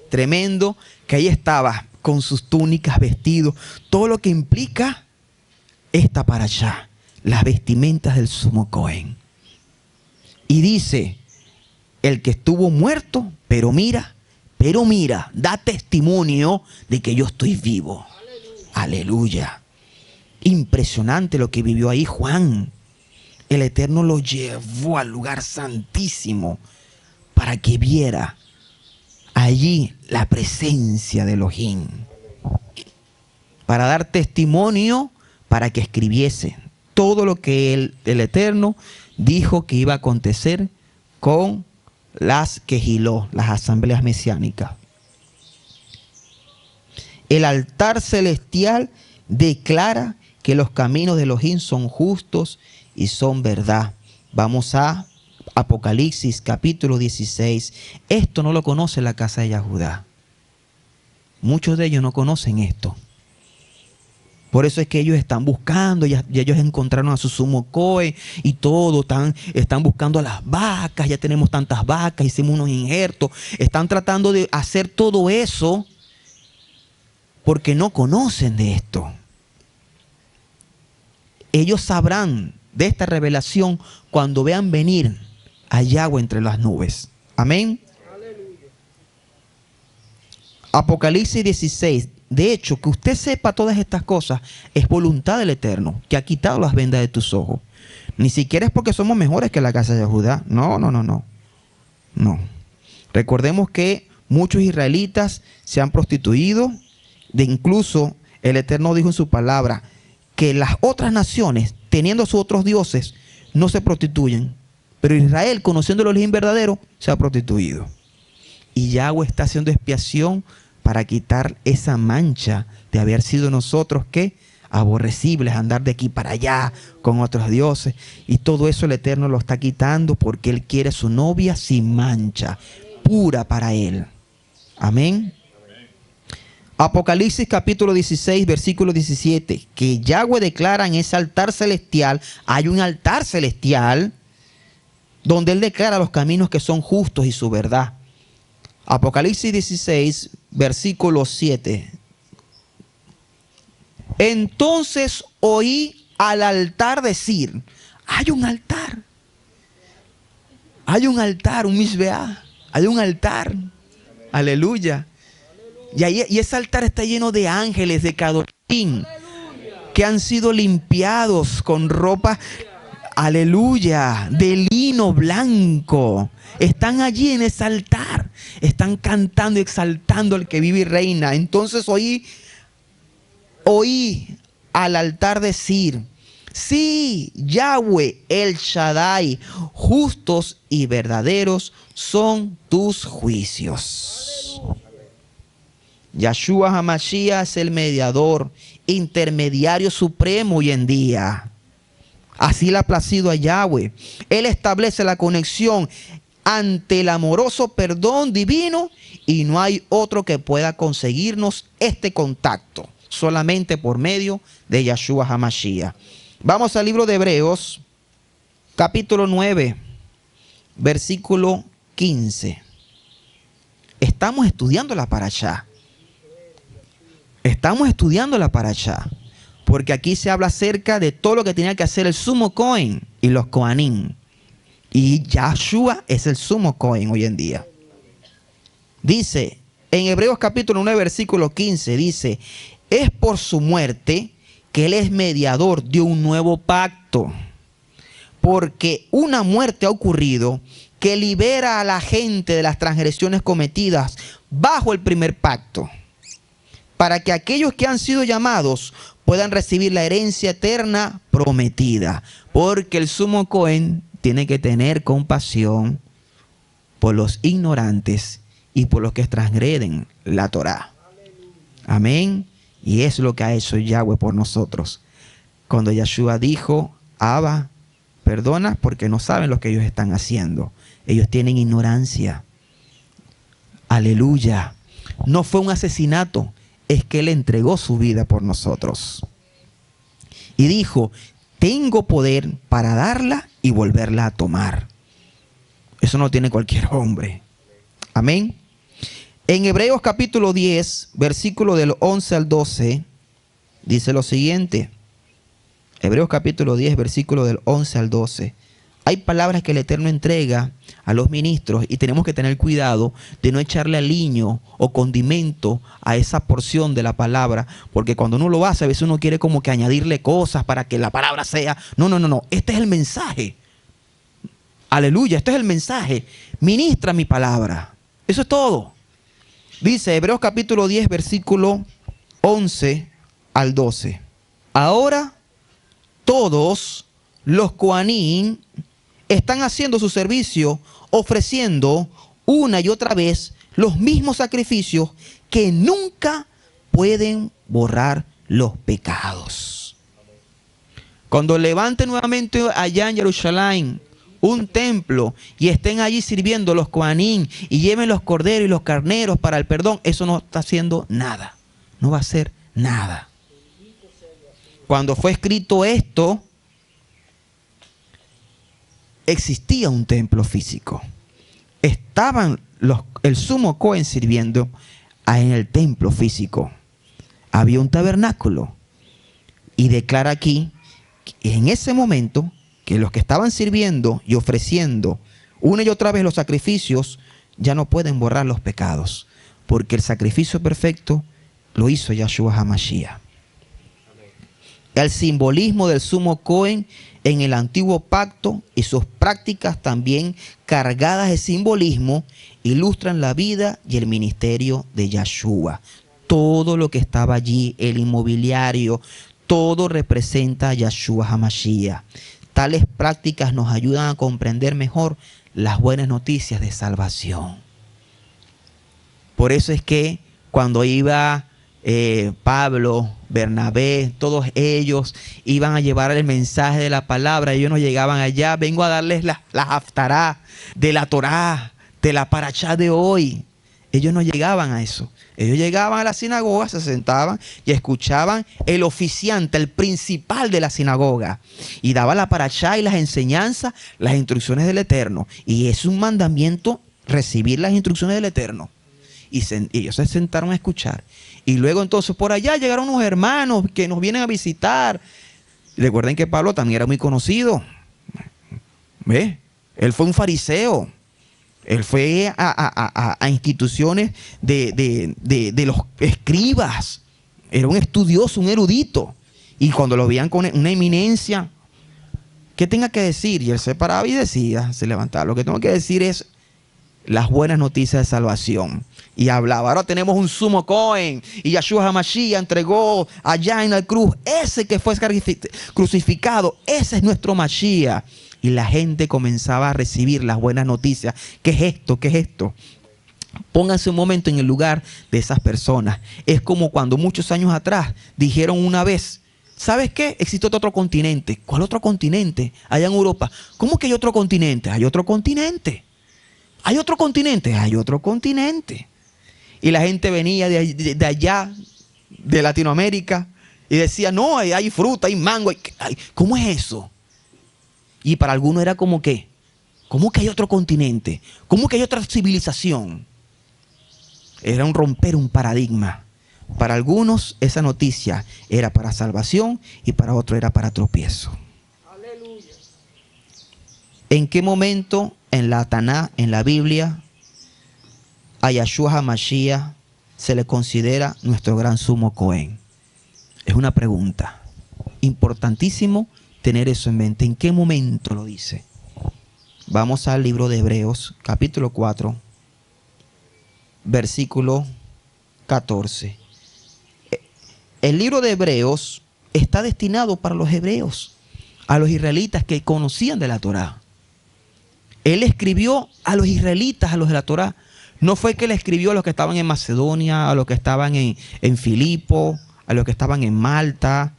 [SPEAKER 1] Tremendo que ahí estaba con sus túnicas, vestidos, todo lo que implica esta parashá, las vestimentas del sumo Cohen. Y dice, el que estuvo muerto, pero mira, da testimonio de que yo estoy vivo. Aleluya. Impresionante lo que vivió ahí Juan. El Eterno lo llevó al lugar santísimo para que viera allí la presencia de Elohim. para dar testimonio, para que escribiese todo lo que el Eterno dijo que iba a acontecer con las quejiló, las asambleas mesiánicas. El altar celestial declara que los caminos de Elohim son justos y son verdad. Vamos a Apocalipsis capítulo 16. Esto no lo conoce la casa de Yahudá. Muchos de ellos no conocen esto. Por eso es que ellos están buscando, y ellos encontraron a su sumo cohen y todo, están buscando a las vacas, ya tenemos tantas vacas, hicimos unos injertos, están tratando de hacer todo eso porque no conocen de esto. Ellos sabrán de esta revelación cuando vean venir a Yahweh entre las nubes. Amén. Aleluya. Apocalipsis 16. De hecho, que usted sepa todas estas cosas es voluntad del Eterno, que ha quitado las vendas de tus ojos. Ni siquiera es porque somos mejores que la casa de Judá. No. No. Recordemos que muchos israelitas se han prostituido. Incluso el Eterno dijo en su palabra que las otras naciones, teniendo sus otros dioses, no se prostituyen. Pero Israel, conociendo el Elohim verdadero, se ha prostituido. Y Yahweh está haciendo expiación para quitar esa mancha de haber sido nosotros, ¿qué? Aborrecibles, andar de aquí para allá con otros dioses. Y todo eso el Eterno lo está quitando porque Él quiere su novia sin mancha, pura para Él. Amén. Apocalipsis capítulo 16, versículo 17, que Yahweh declara en ese altar celestial, hay un altar celestial donde Él declara los caminos que son justos y su verdad. Apocalipsis 16, versículo 7. Entonces oí al altar decir, hay un altar, un misbeá, hay un altar, aleluya. Y ese altar está lleno de ángeles de Cadoshim que han sido limpiados con ropa, aleluya, de lino blanco. Están allí en ese altar, están cantando y exaltando al que vive y reina. Entonces oí al altar decir, sí, Yahweh el Shaddai, justos y verdaderos son tus juicios. Yahshua HaMashiach es el mediador, intermediario supremo hoy en día. Así le ha placido a Yahweh. Él establece la conexión ante el amoroso perdón divino y no hay otro que pueda conseguirnos este contacto, solamente por medio de Yahshua HaMashiach. Vamos al libro de Hebreos, capítulo 9, versículo 15. Estamos estudiando la parashá. Estamos estudiando la parashá, porque aquí se habla acerca de todo lo que tenía que hacer el sumo cohen y los coanim. Y Yahshua es el sumo cohen hoy en día. Dice, en Hebreos capítulo 9, versículo 15, dice, es por su muerte que Él es mediador de un nuevo pacto, porque una muerte ha ocurrido que libera a la gente de las transgresiones cometidas bajo el primer pacto, para que aquellos que han sido llamados puedan recibir la herencia eterna prometida. Porque el sumo cohen tiene que tener compasión por los ignorantes y por los que transgreden la Torá. Amén. Y es lo que ha hecho Yahweh por nosotros. Cuando Yahshua dijo, Abba, perdona porque no saben lo que ellos están haciendo. Ellos tienen ignorancia. Aleluya. No fue un asesinato. Es que Él entregó su vida por nosotros. Y dijo, tengo poder para darla y volverla a tomar. Eso no tiene cualquier hombre. Amén. En Hebreos capítulo 10, versículo del 11 al 12, dice lo siguiente. Hebreos capítulo 10, versículo del 11 al 12. Hay palabras que el Eterno entrega a los ministros y tenemos que tener cuidado de no echarle aliño o condimento a esa porción de la palabra, porque cuando uno lo hace, a veces uno quiere como que añadirle cosas para que la palabra sea. No. Este es el mensaje. Aleluya, este es el mensaje. Ministra mi palabra. Eso es todo. Dice Hebreos capítulo 10, versículo 11 al 12. Ahora todos los Coanín están haciendo su servicio, ofreciendo una y otra vez los mismos sacrificios que nunca pueden borrar los pecados. Cuando levanten nuevamente allá en Jerusalén un templo y estén allí sirviendo los Coanín y lleven los corderos y los carneros para el perdón, eso no está haciendo nada. No va a hacer nada. Cuando fue escrito esto, existía un templo físico. Estaban el sumo Cohen sirviendo en el templo físico. Había un tabernáculo. Y declara aquí que en ese momento que los que estaban sirviendo y ofreciendo una y otra vez los sacrificios ya no pueden borrar los pecados, porque el sacrificio perfecto lo hizo Yahshua HaMashiach. El simbolismo del sumo Cohen en el antiguo pacto y sus prácticas también cargadas de simbolismo ilustran la vida y el ministerio de Yahshua. Todo lo que estaba allí, el inmobiliario, todo representa a Yahshua HaMashiach. Tales prácticas nos ayudan a comprender mejor las buenas noticias de salvación. Por eso es que cuando iba Pablo, Bernabé, todos ellos iban a llevar el mensaje de la palabra. Ellos no llegaban allá. Vengo a darles la haftará de la Torá, de la parachá de hoy. Ellos no llegaban a eso. Ellos llegaban a la sinagoga, se sentaban y escuchaban el oficiante, el principal de la sinagoga. Y daba la parachá y las enseñanzas, las instrucciones del Eterno. Y es un mandamiento recibir las instrucciones del Eterno. Y ellos se sentaron a escuchar. Y luego entonces por allá llegaron unos hermanos que nos vienen a visitar. Recuerden que Pablo también era muy conocido. ¿Ve? Él fue un fariseo. Él fue a instituciones de los escribas. Era un estudioso, un erudito. Y cuando lo veían con una eminencia, ¿qué tenga que decir? Y él se paraba y decía, se levantaba. Lo que tengo que decir es las buenas noticias de salvación. Y hablaba. Ahora tenemos un sumo Cohen. Y Yahshua HaMashiach entregó allá en la cruz. Ese que fue crucificado. Ese es nuestro Mashiach. Y la gente comenzaba a recibir las buenas noticias. ¿Qué es esto? ¿Qué es esto? Pónganse un momento en el lugar de esas personas. Es como cuando muchos años atrás dijeron una vez, ¿sabes qué? Existe otro continente. ¿Cuál otro continente? Allá en Europa. ¿Cómo que hay otro continente? Hay otro continente. ¿Hay otro continente? Hay otro continente. Y la gente venía de allá, de Latinoamérica, y decía, no, hay fruta, hay mango. ¿Cómo es eso? Y para algunos era como que, ¿cómo que hay otro continente? ¿Cómo que hay otra civilización? Era un romper un paradigma. Para algunos esa noticia era para salvación y para otros era para tropiezo. Aleluya. ¿En qué momento en la Taná, en la Biblia, a Yahshua HaMashiach se le considera nuestro gran sumo Cohen? Es una pregunta. Importantísimo tener eso en mente. ¿En qué momento lo dice? Vamos al libro de Hebreos, capítulo 4, versículo 14. El libro de Hebreos está destinado para los hebreos, a los israelitas que conocían de la Torá. Él escribió a los israelitas, a los de la Torá. No fue que le escribió a los que estaban en Macedonia, a los que estaban en Filipo, a los que estaban en Malta,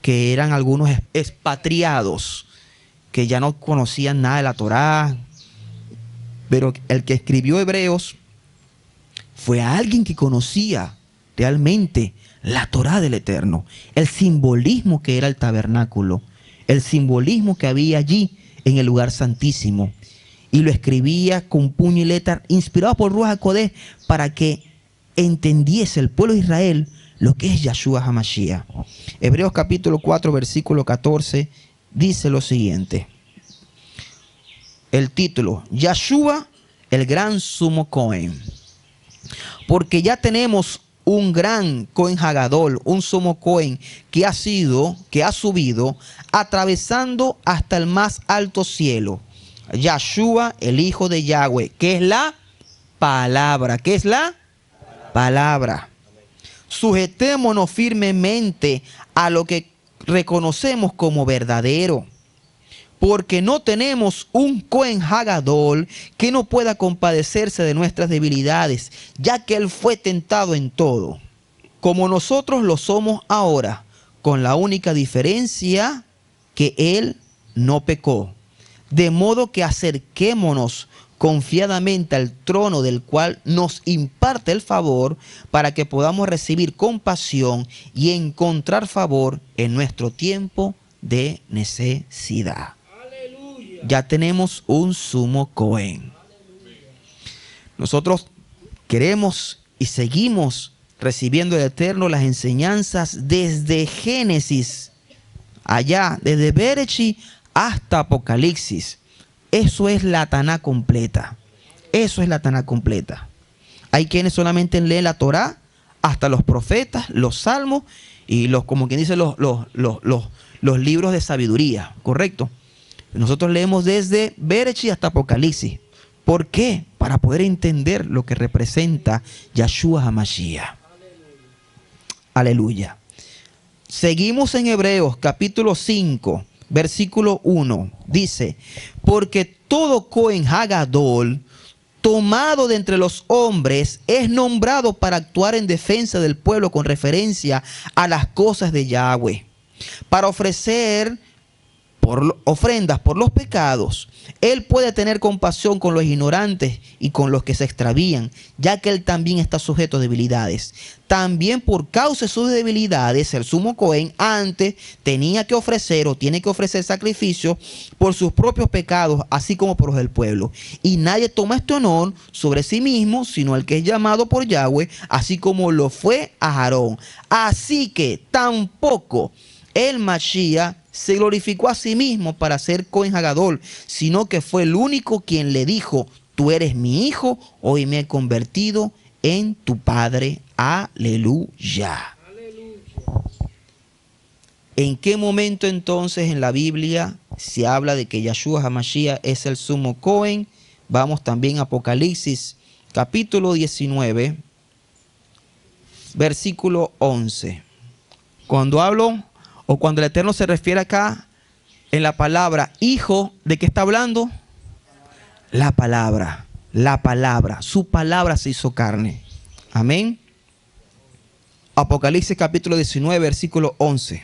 [SPEAKER 1] que eran algunos expatriados, que ya no conocían nada de la Torá. Pero el que escribió Hebreos fue a alguien que conocía realmente la Torá del Eterno, el simbolismo que era el tabernáculo, el simbolismo que había allí en el lugar santísimo. Y lo escribía con puño y letra, inspirado por Ruach HaKodesh, para que entendiese el pueblo de Israel lo que es Yahshua HaMashiach. Hebreos capítulo 4, versículo 14, dice lo siguiente. El título, Yahshua, el gran sumo Cohen. Porque ya tenemos un gran Cohen Hagadol, un sumo Cohen que ha subido, atravesando hasta el más alto cielo. Yahshua, el hijo de Yahweh, que es la palabra. ¿Qué es la palabra? Sujetémonos firmemente a lo que reconocemos como verdadero, porque no tenemos un Cohen Hagadol que no pueda compadecerse de nuestras debilidades, ya que Él fue tentado en todo, como nosotros lo somos ahora, con la única diferencia que Él no pecó. De modo que acerquémonos confiadamente al trono del cual nos imparte el favor, para que podamos recibir compasión y encontrar favor en nuestro tiempo de necesidad. Aleluya. Ya tenemos un sumo Cohen. Nosotros queremos y seguimos recibiendo del Eterno las enseñanzas desde Génesis, allá, desde Bereshit hasta Apocalipsis. Eso es la Taná completa. Eso es la Taná completa. Hay quienes solamente leen la Torá, hasta los profetas, los salmos y los, como quien dice, los libros de sabiduría, ¿correcto? Nosotros leemos desde Bereshit hasta Apocalipsis. ¿Por qué? Para poder entender lo que representa Yahshua HaMashiach. Aleluya. Seguimos en Hebreos capítulo 5. Versículo 1 dice: porque todo Cohen Hagadol tomado de entre los hombres es nombrado para actuar en defensa del pueblo con referencia a las cosas de Yahweh, para ofrecer ofrendas por los pecados. Él puede tener compasión con los ignorantes y con los que se extravían, ya que él también está sujeto a debilidades. También por causa de sus debilidades, el sumo Cohen antes tenía que ofrecer o tiene que ofrecer sacrificio por sus propios pecados, así como por los del pueblo. Y nadie toma este honor sobre sí mismo, sino el que es llamado por Yahweh, así como lo fue a Aarón. Así que tampoco el Mashiach se glorificó a sí mismo para ser Cohen Hagadol, sino que fue el único quien le dijo: tú eres mi hijo, hoy me he convertido en tu padre. Aleluya. ¿En qué momento entonces en la Biblia se habla de que Yahshua HaMashiach es el sumo Cohen? Vamos también a Apocalipsis capítulo 19, versículo 11. Cuando hablo o cuando el Eterno se refiere acá en la palabra hijo, ¿de qué está hablando? La palabra, su palabra se hizo carne. Amén. Apocalipsis capítulo 19, versículo 11.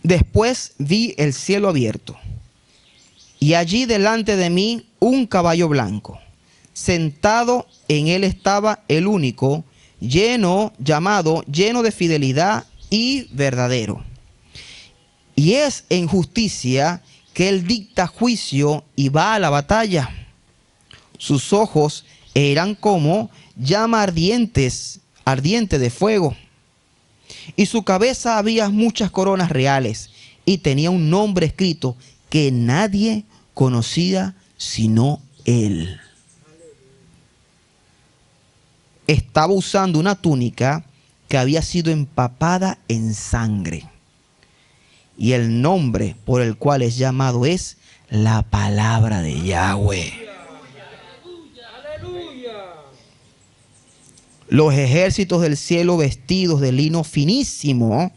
[SPEAKER 1] Después vi el cielo abierto, y allí delante de mí un caballo blanco. Sentado en él estaba el único, lleno de fidelidad y verdadero. Y es en justicia que él dicta juicio y va a la batalla. Sus ojos eran como llama ardiente de fuego. Y su cabeza había muchas coronas reales, y tenía un nombre escrito que nadie conocía sino él. Estaba usando una túnica que había sido empapada en sangre. Y el nombre por el cual es llamado es la palabra de Yahweh. Los ejércitos del cielo, vestidos de lino finísimo,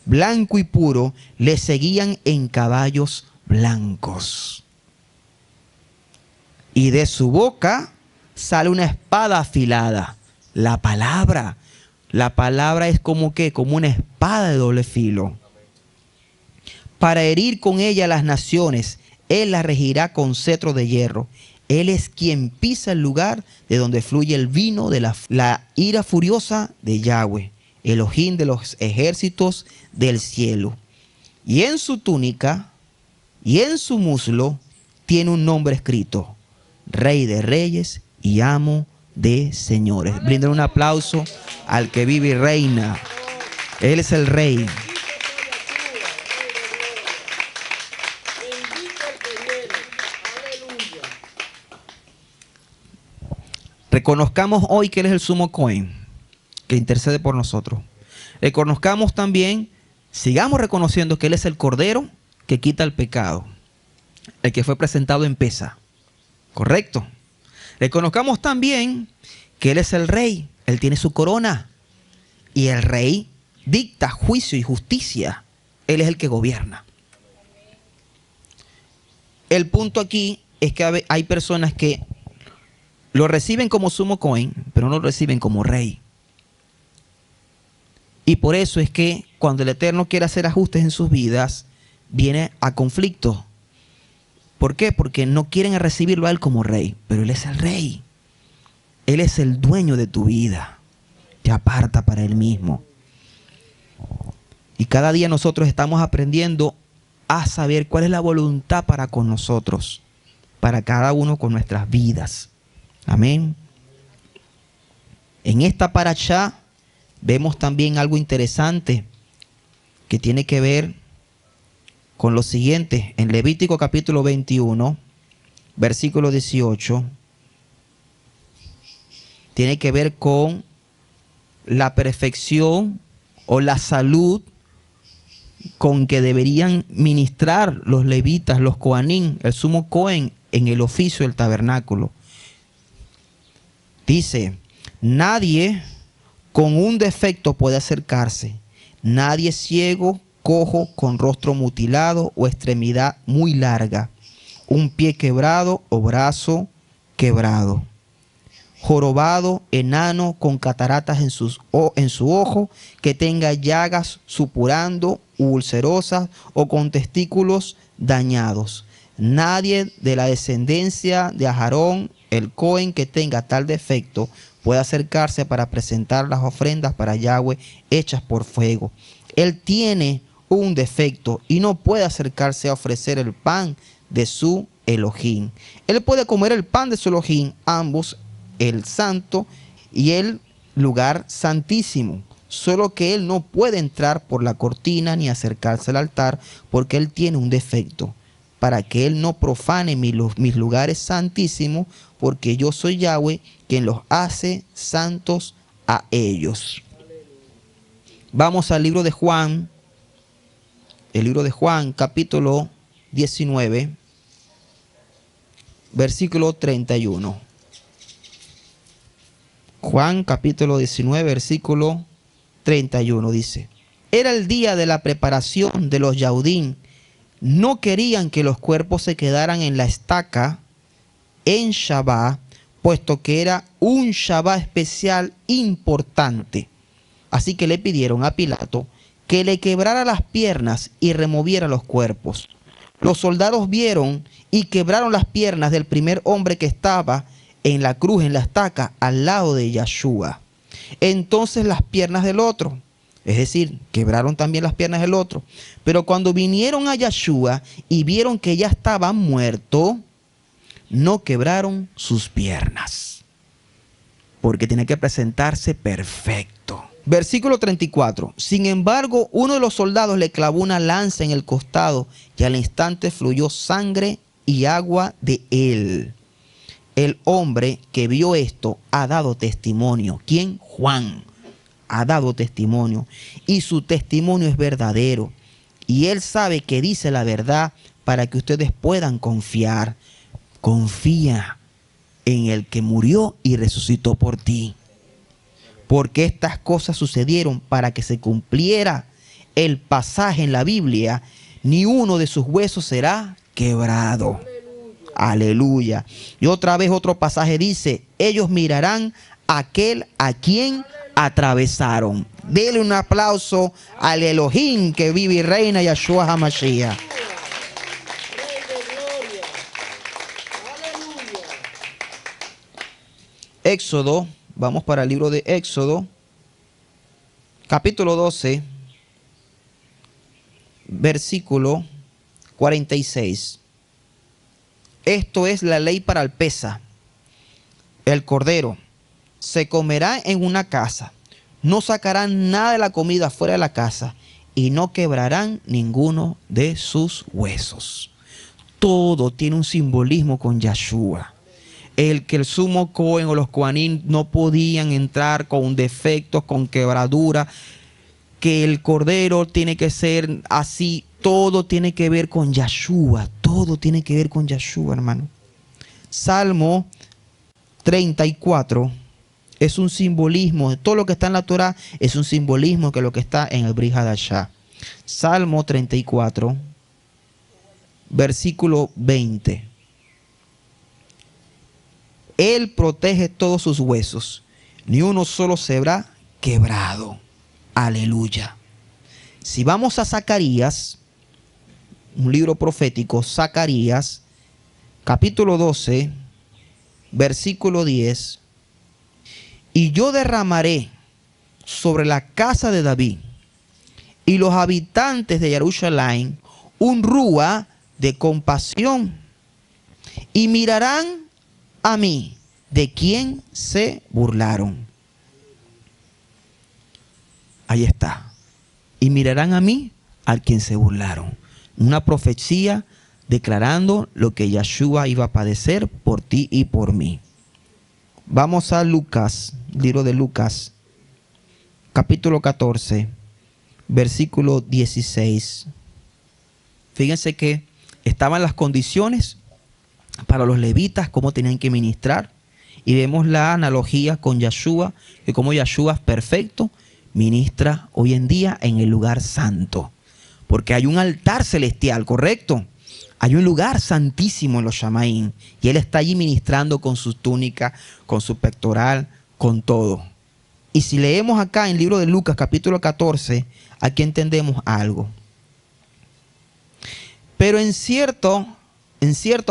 [SPEAKER 1] blanco y puro, le seguían en caballos blancos. Y de su boca sale una espada afilada. La palabra es como una espada de doble filo. Para herir con ella a las naciones, él las regirá con cetro de hierro. Él es quien pisa el lugar de donde fluye el vino de la ira furiosa de Yahweh, Elohim de los ejércitos del cielo. Y en su túnica y en su muslo tiene un nombre escrito: Rey de Reyes y Amo de Señores. Brinden un aplauso al que vive y reina. Él es el Rey. Reconozcamos hoy que Él es el sumo Cohen, que intercede por nosotros. Reconozcamos también, sigamos reconociendo que Él es el Cordero que quita el pecado, el que fue presentado en Pesa. ¿Correcto? Reconozcamos también que Él es el Rey. Él tiene su corona. Y el rey dicta juicio y justicia. Él es el que gobierna. El punto aquí es que hay personas que lo reciben como sumo Cohen, pero no lo reciben como rey. Y por eso es que cuando el Eterno quiere hacer ajustes en sus vidas, viene a conflicto. ¿Por qué? Porque no quieren recibirlo a Él como rey, pero Él es el rey. Él es el dueño de tu vida. Te aparta para Él mismo. Y cada día nosotros estamos aprendiendo a saber cuál es la voluntad para con nosotros, para cada uno con nuestras vidas. Amén. En esta parashá vemos también algo interesante que tiene que ver con lo siguiente. En Levítico capítulo 21, versículo 18, tiene que ver con la perfección o la salud con que deberían ministrar los levitas, los coanín, el sumo Cohen, en el oficio del tabernáculo. Dice, nadie con un defecto puede acercarse, nadie ciego, cojo, con rostro mutilado o extremidad muy larga, un pie quebrado o brazo quebrado, jorobado, enano, con cataratas en su ojo, que tenga llagas supurando, ulcerosas o con testículos dañados. Nadie de la descendencia de Aarón, el Cohen, que tenga tal defecto, puede acercarse para presentar las ofrendas para Yahweh hechas por fuego. Él tiene un defecto y no puede acercarse a ofrecer el pan de su Elohim. Él puede comer el pan de su Elohim, ambos, el santo y el lugar santísimo, solo que él no puede entrar por la cortina ni acercarse al altar porque él tiene un defecto, para que él no profane mis lugares santísimos, porque yo soy Yahweh quien los hace santos a ellos. Vamos al libro de Juan, el libro de Juan capítulo 19, versículo 31. Juan capítulo 19, versículo 31 dice: era el día de la preparación de los Yaudín. No querían que los cuerpos se quedaran en la estaca en Shabbat, puesto que era un Shabbat especial importante. Así que le pidieron a Pilato que le quebrara las piernas y removiera los cuerpos. Los soldados vieron y quebraron las piernas del primer hombre que estaba en la cruz, en la estaca, al lado de Yeshua. Entonces las piernas del otro, es decir, quebraron también las piernas del otro. Pero cuando vinieron a Yeshua y vieron que ya estaba muerto, no quebraron sus piernas, porque tiene que presentarse perfecto. Versículo 34. Sin embargo, uno de los soldados le clavó una lanza en el costado y al instante fluyó sangre y agua de él. El hombre que vio esto ha dado testimonio. ¿Quién? Juan. Ha dado testimonio. Y su testimonio es verdadero. Y él sabe que dice la verdad para que ustedes puedan confiar. Confía en el que murió y resucitó por ti. Porque estas cosas sucedieron para que se cumpliera el pasaje en la Biblia. Ni uno de sus huesos será quebrado. Aleluya. Y otra vez otro pasaje dice: ellos mirarán a aquel a quien atravesaron. Dele un aplauso al Elohim que vive y reina, Yahshua HaMashiach. Éxodo, vamos para el libro de Éxodo, capítulo 12, versículo 46. Esto es la ley para el pesa. El cordero se comerá en una casa. No sacarán nada de la comida fuera de la casa y no quebrarán ninguno de sus huesos. Todo tiene un simbolismo con Yeshua. El que el sumo Cohen o los Coanín no podían entrar con defectos, con quebradura, que el cordero tiene que ser así. Todo tiene que ver con Yeshua. Todo tiene que ver con Yeshua, hermano. Salmo 34, es un simbolismo. De todo lo que está en la Torah es un simbolismo que lo que está en el Brit Hadashah. Salmo 34, versículo 20. Él protege todos sus huesos, ni uno solo será quebrado. Aleluya. Si vamos a Zacarías, un libro profético, Zacarías, capítulo 12, versículo 10. Y yo derramaré sobre la casa de David y los habitantes de Jerusalén un rúa de compasión, y mirarán a mí de quien se burlaron. Ahí está. Y mirarán a mí al quien se burlaron. Una profecía declarando lo que Yeshua iba a padecer por ti y por mí. Vamos a Lucas, libro de Lucas, capítulo 14, versículo 16. Fíjense que estaban las condiciones para los levitas, cómo tenían que ministrar. Y vemos la analogía con Yeshua, que como Yeshua es perfecto, ministra hoy en día en el lugar santo. Porque hay un altar celestial, ¿correcto? Hay un lugar santísimo en los Shamaín. Y él está allí ministrando con su túnica, con su pectoral, con todo. Y si leemos acá en el libro de Lucas, capítulo 14, aquí entendemos algo. Pero en cierta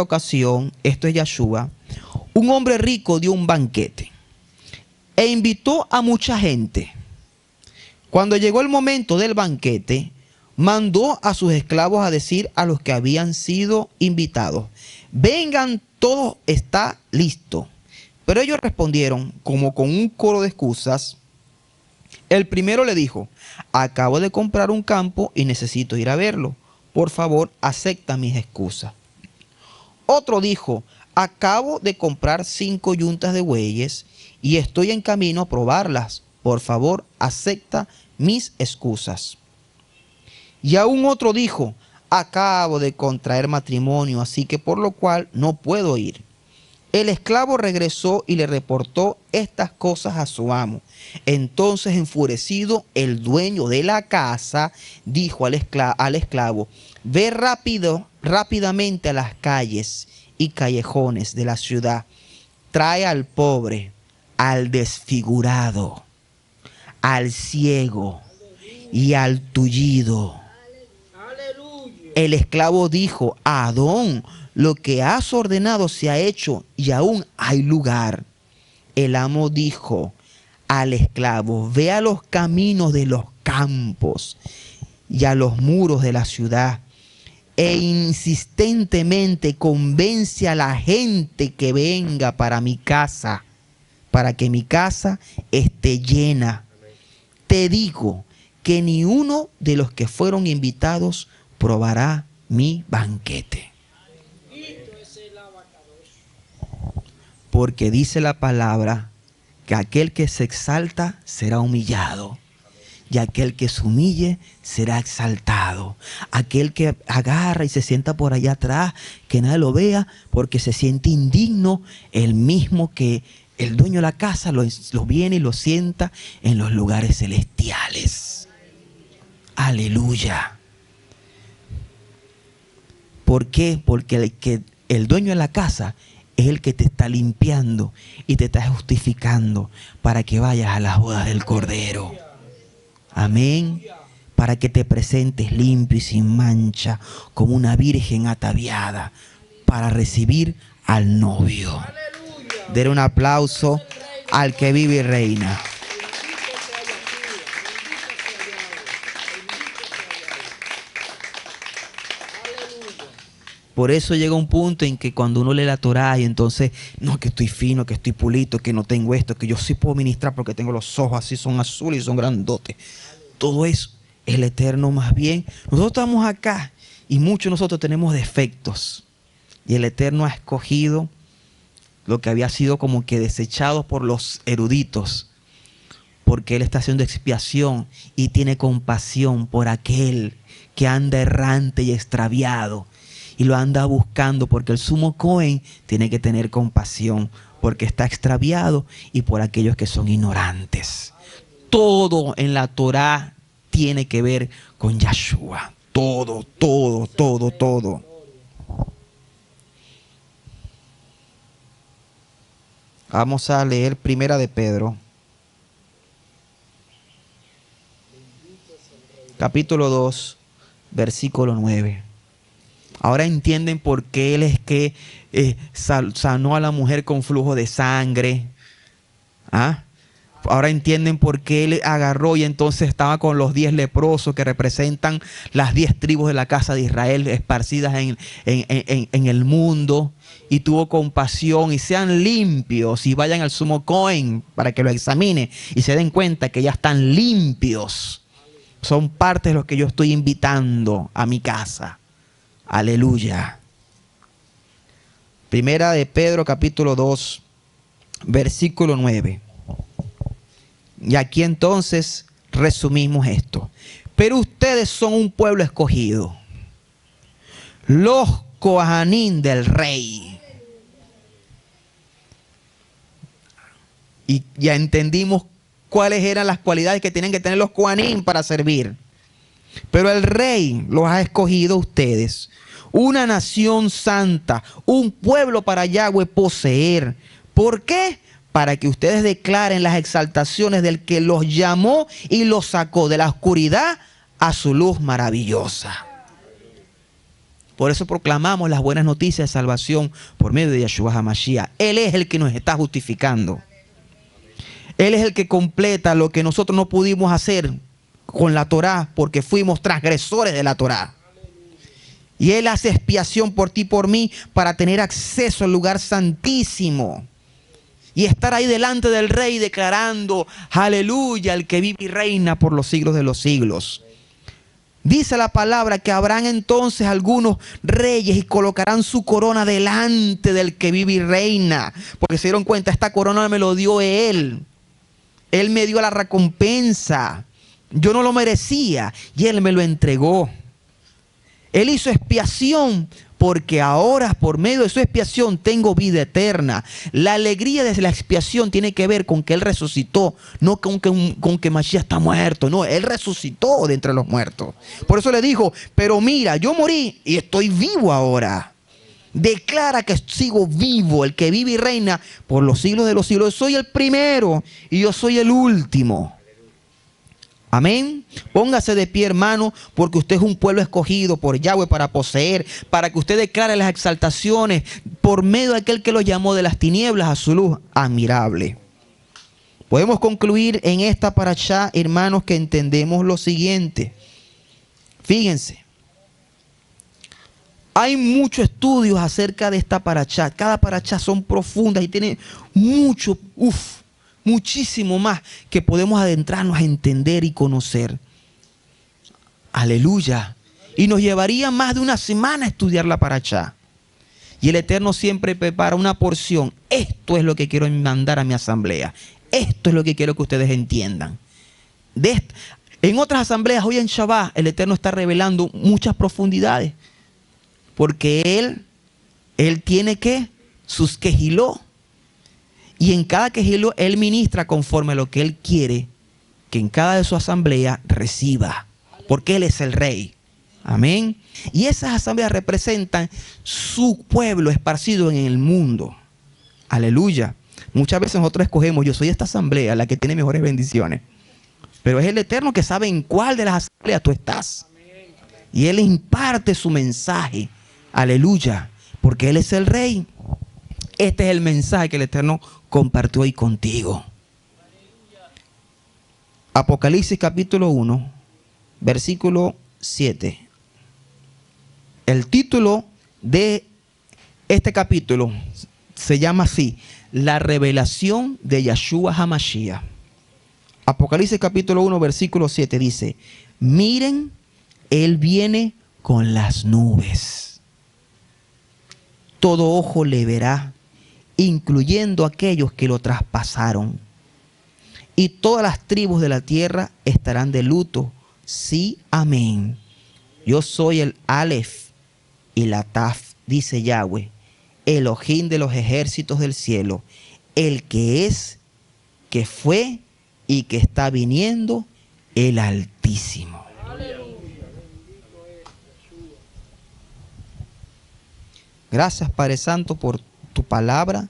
[SPEAKER 1] ocasión, esto es Yeshua, un hombre rico dio un banquete e invitó a mucha gente. Cuando llegó el momento del banquete, mandó a sus esclavos a decir a los que habían sido invitados: vengan, todo está listo. Pero ellos respondieron como con un coro de excusas. El primero le dijo: acabo de comprar un campo y necesito ir a verlo. Por favor, acepta mis excusas. Otro dijo: acabo de comprar 5 yuntas de bueyes y estoy en camino a probarlas. Por favor, acepta mis excusas. Y aún otro dijo: acabo de contraer matrimonio, así que por lo cual no puedo ir. El esclavo regresó y le reportó estas cosas a su amo. Entonces, enfurecido, el dueño de la casa dijo al esclavo: ve rápidamente a las calles y callejones de la ciudad. Trae al pobre, al desfigurado, al ciego y al tullido. El esclavo dijo: Adón, lo que has ordenado se ha hecho y aún hay lugar. El amo dijo al esclavo: ve a los caminos de los campos y a los muros de la ciudad e insistentemente convence a la gente que venga para mi casa, para que mi casa esté llena. Te digo que ni uno de los que fueron invitados probará mi banquete. Porque dice la palabra que aquel que se exalta será humillado, y aquel que se humille será exaltado. Aquel que agarra y se sienta por allá atrás, que nadie lo vea porque se siente indigno, el mismo que el dueño de la casa lo viene y lo sienta en los lugares celestiales. Aleluya. ¿Por qué? Porque el dueño de la casa es el que te está limpiando y te está justificando para que vayas a las bodas del Cordero. Amén. Para que te presentes limpio y sin mancha, como una virgen ataviada, para recibir al novio. Den un aplauso al que vive y reina. Por eso llega un punto en que cuando uno lee la Torá y entonces, no, que estoy fino, que estoy pulito, que no tengo esto, que yo sí puedo ministrar porque tengo los ojos así, son azules y son grandotes. Todo eso, el Eterno más bien. Nosotros estamos acá y muchos de nosotros tenemos defectos. Y el Eterno ha escogido lo que había sido como que desechado por los eruditos. Porque Él está haciendo expiación y tiene compasión por aquel que anda errante y extraviado. y lo anda buscando, porque el sumo Cohen tiene que tener compasión, porque está extraviado y por aquellos que son ignorantes. Todo en la Torá tiene que ver con Yahshua. Todo, todo, todo, todo. Vamos a leer Primera de Pedro, capítulo 2, versículo 9. Ahora entienden por qué Él es que sanó a la mujer con flujo de sangre. ¿Ah? Ahora entienden por qué Él agarró y entonces estaba con los 10 leprosos que representan las 10 tribus de la casa de Israel esparcidas en el mundo. Y tuvo compasión, y sean limpios y vayan al sumo Cohen para que lo examine y se den cuenta que ya están limpios. Son parte de los que yo estoy invitando a mi casa. Aleluya. Primera de Pedro capítulo 2, versículo 9. Y aquí entonces resumimos esto. Pero ustedes son un pueblo escogido, los Kohanim del rey. Y ya entendimos cuáles eran las cualidades que tienen que tener los Kohanim para servir. Pero el rey los ha escogido a ustedes, una nación santa, un pueblo para Yahweh poseer. ¿Por qué? Para que ustedes declaren las exaltaciones del que los llamó y los sacó de la oscuridad a su luz maravillosa. Por eso proclamamos las buenas noticias de salvación por medio de Yahshua HaMashiach. Él es el que nos está justificando. Él es el que completa lo que nosotros no pudimos hacer con la Torá, porque fuimos transgresores de la Torá. Y Él hace expiación por ti y por mí para tener acceso al lugar santísimo. Y estar ahí delante del Rey declarando, aleluya, el que vive y reina por los siglos de los siglos. Dice la palabra que habrán entonces algunos reyes y colocarán su corona delante del que vive y reina. Porque se dieron cuenta, esta corona me lo dio Él. Él me dio la recompensa. Yo no lo merecía y Él me lo entregó. Él hizo expiación porque ahora por medio de su expiación tengo vida eterna. La alegría de la expiación tiene que ver con que Él resucitó, no con que Mashiach está muerto. No, Él resucitó de entre los muertos. Por eso le dijo, pero mira, yo morí y estoy vivo ahora. Declara que sigo vivo, el que vive y reina por los siglos de los siglos. Soy el primero y yo soy el último. Amén. Póngase de pie, hermano, porque usted es un pueblo escogido por Yahweh para poseer, para que usted declare las exaltaciones por medio de aquel que lo llamó de las tinieblas a su luz admirable. Podemos concluir en esta parashá, hermanos, que entendemos lo siguiente. Fíjense. Hay muchos estudios acerca de esta parashá. Cada parashá son profundas y tienen muchísimo más que podemos adentrarnos a entender y conocer. Aleluya. Y nos llevaría más de una semana a estudiar la parashá. Y el Eterno siempre prepara una porción. Esto es lo que quiero mandar a mi asamblea. Esto es lo que quiero que ustedes entiendan. En otras asambleas, hoy en Shabbat, el Eterno está revelando muchas profundidades. Porque Él tiene sus quejiló. Y en cada quejiló Él ministra conforme a lo que Él quiere que en cada de su asamblea reciba. Porque Él es el Rey. Amén. Y esas asambleas representan su pueblo esparcido en el mundo. Aleluya. Muchas veces nosotros escogemos, yo soy esta asamblea, la que tiene mejores bendiciones. Pero es el Eterno que sabe en cuál de las asambleas tú estás. Y Él imparte su mensaje. Aleluya. Porque Él es el Rey. Este es el mensaje que el Eterno compartió hoy contigo. Apocalipsis capítulo 1, versículo 7. El título de este capítulo se llama así: la revelación de Yahshua HaMashiach. Apocalipsis capítulo 1, versículo 7 dice: miren, Él viene con las nubes. Todo ojo le verá, incluyendo aquellos que lo traspasaron. Y todas las tribus de la tierra estarán de luto. Sí, amén. Yo soy el Aleph y la Taf, dice Yahweh, Elohim de los ejércitos del cielo, el que es, que fue y que está viniendo, el Altísimo. Gracias, Padre Santo, por tu palabra,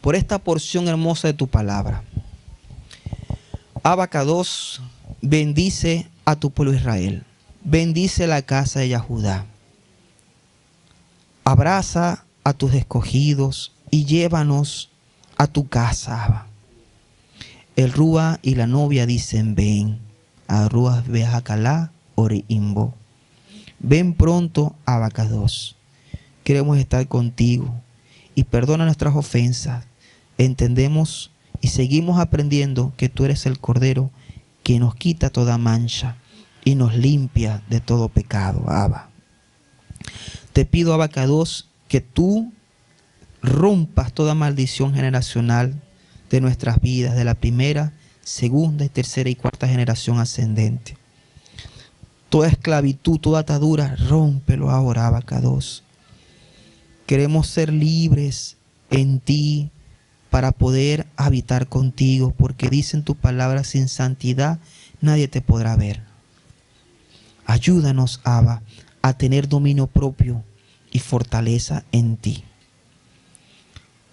[SPEAKER 1] por esta porción hermosa de tu palabra. Abacados, bendice a tu pueblo Israel. Bendice la casa de Yahudá. Abraza a tus escogidos y llévanos a tu casa, Abba. El Rúa y la novia dicen, ven. A Rúa Bejakalá, Oreimbo. Ven pronto, Abacados. Queremos estar contigo y perdona nuestras ofensas. Entendemos y seguimos aprendiendo que tú eres el Cordero que nos quita toda mancha y nos limpia de todo pecado, Abba. Te pido, Abacados, que tú rompas toda maldición generacional de nuestras vidas, de la primera, segunda y tercera y cuarta generación ascendente. Toda esclavitud, toda atadura, rómpelo ahora, Abacados. Queremos ser libres en ti para poder habitar contigo, porque dicen tu palabra, sin santidad nadie te podrá ver. Ayúdanos, Abba, a tener dominio propio y fortaleza en ti.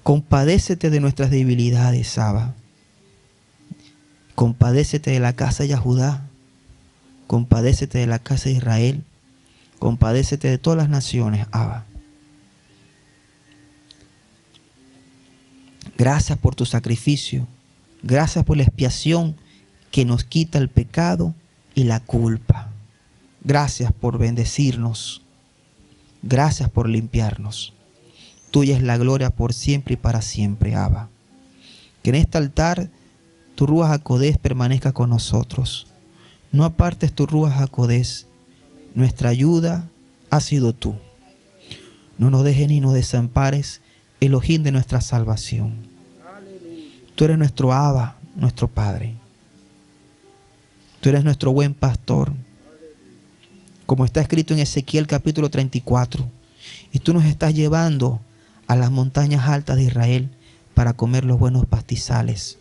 [SPEAKER 1] Compadécete de nuestras debilidades, Abba. Compadécete de la casa de Yahudá. Compadécete de la casa de Israel. Compadécete de todas las naciones, Abba. Gracias por tu sacrificio. Gracias por la expiación que nos quita el pecado y la culpa. Gracias por bendecirnos. Gracias por limpiarnos. Tuya es la gloria por siempre y para siempre, Abba. Que en este altar tu Ruaj HaKodesh permanezca con nosotros. No apartes tu Ruaj HaKodesh. Nuestra ayuda ha sido tú. No nos dejes ni nos desampares, Elohim de nuestra salvación. Tú eres nuestro Abba, nuestro Padre. Tú eres nuestro buen pastor. Como está escrito en Ezequiel capítulo 34. Y tú nos estás llevando a las montañas altas de Israel para comer los buenos pastizales.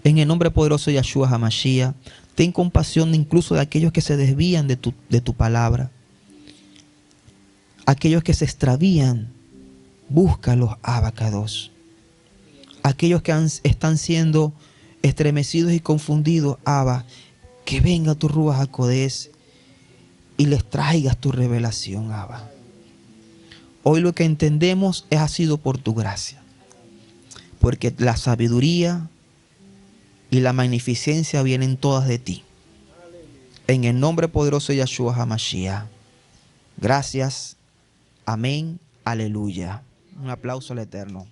[SPEAKER 1] En el nombre poderoso de Yahshua HaMashiach, ten compasión incluso de aquellos que se desvían de tu palabra. Aquellos que se extravían, búscalos, Abacados. Aquellos que están siendo estremecidos y confundidos, Abba, que venga tu Ruaj HaKodesh y les traigas tu revelación, Abba. Hoy lo que entendemos ha sido por tu gracia, porque la sabiduría y la magnificencia vienen todas de ti. En el nombre poderoso de Yahshua HaMashiach. Gracias. Amén. Aleluya. Un aplauso al Eterno.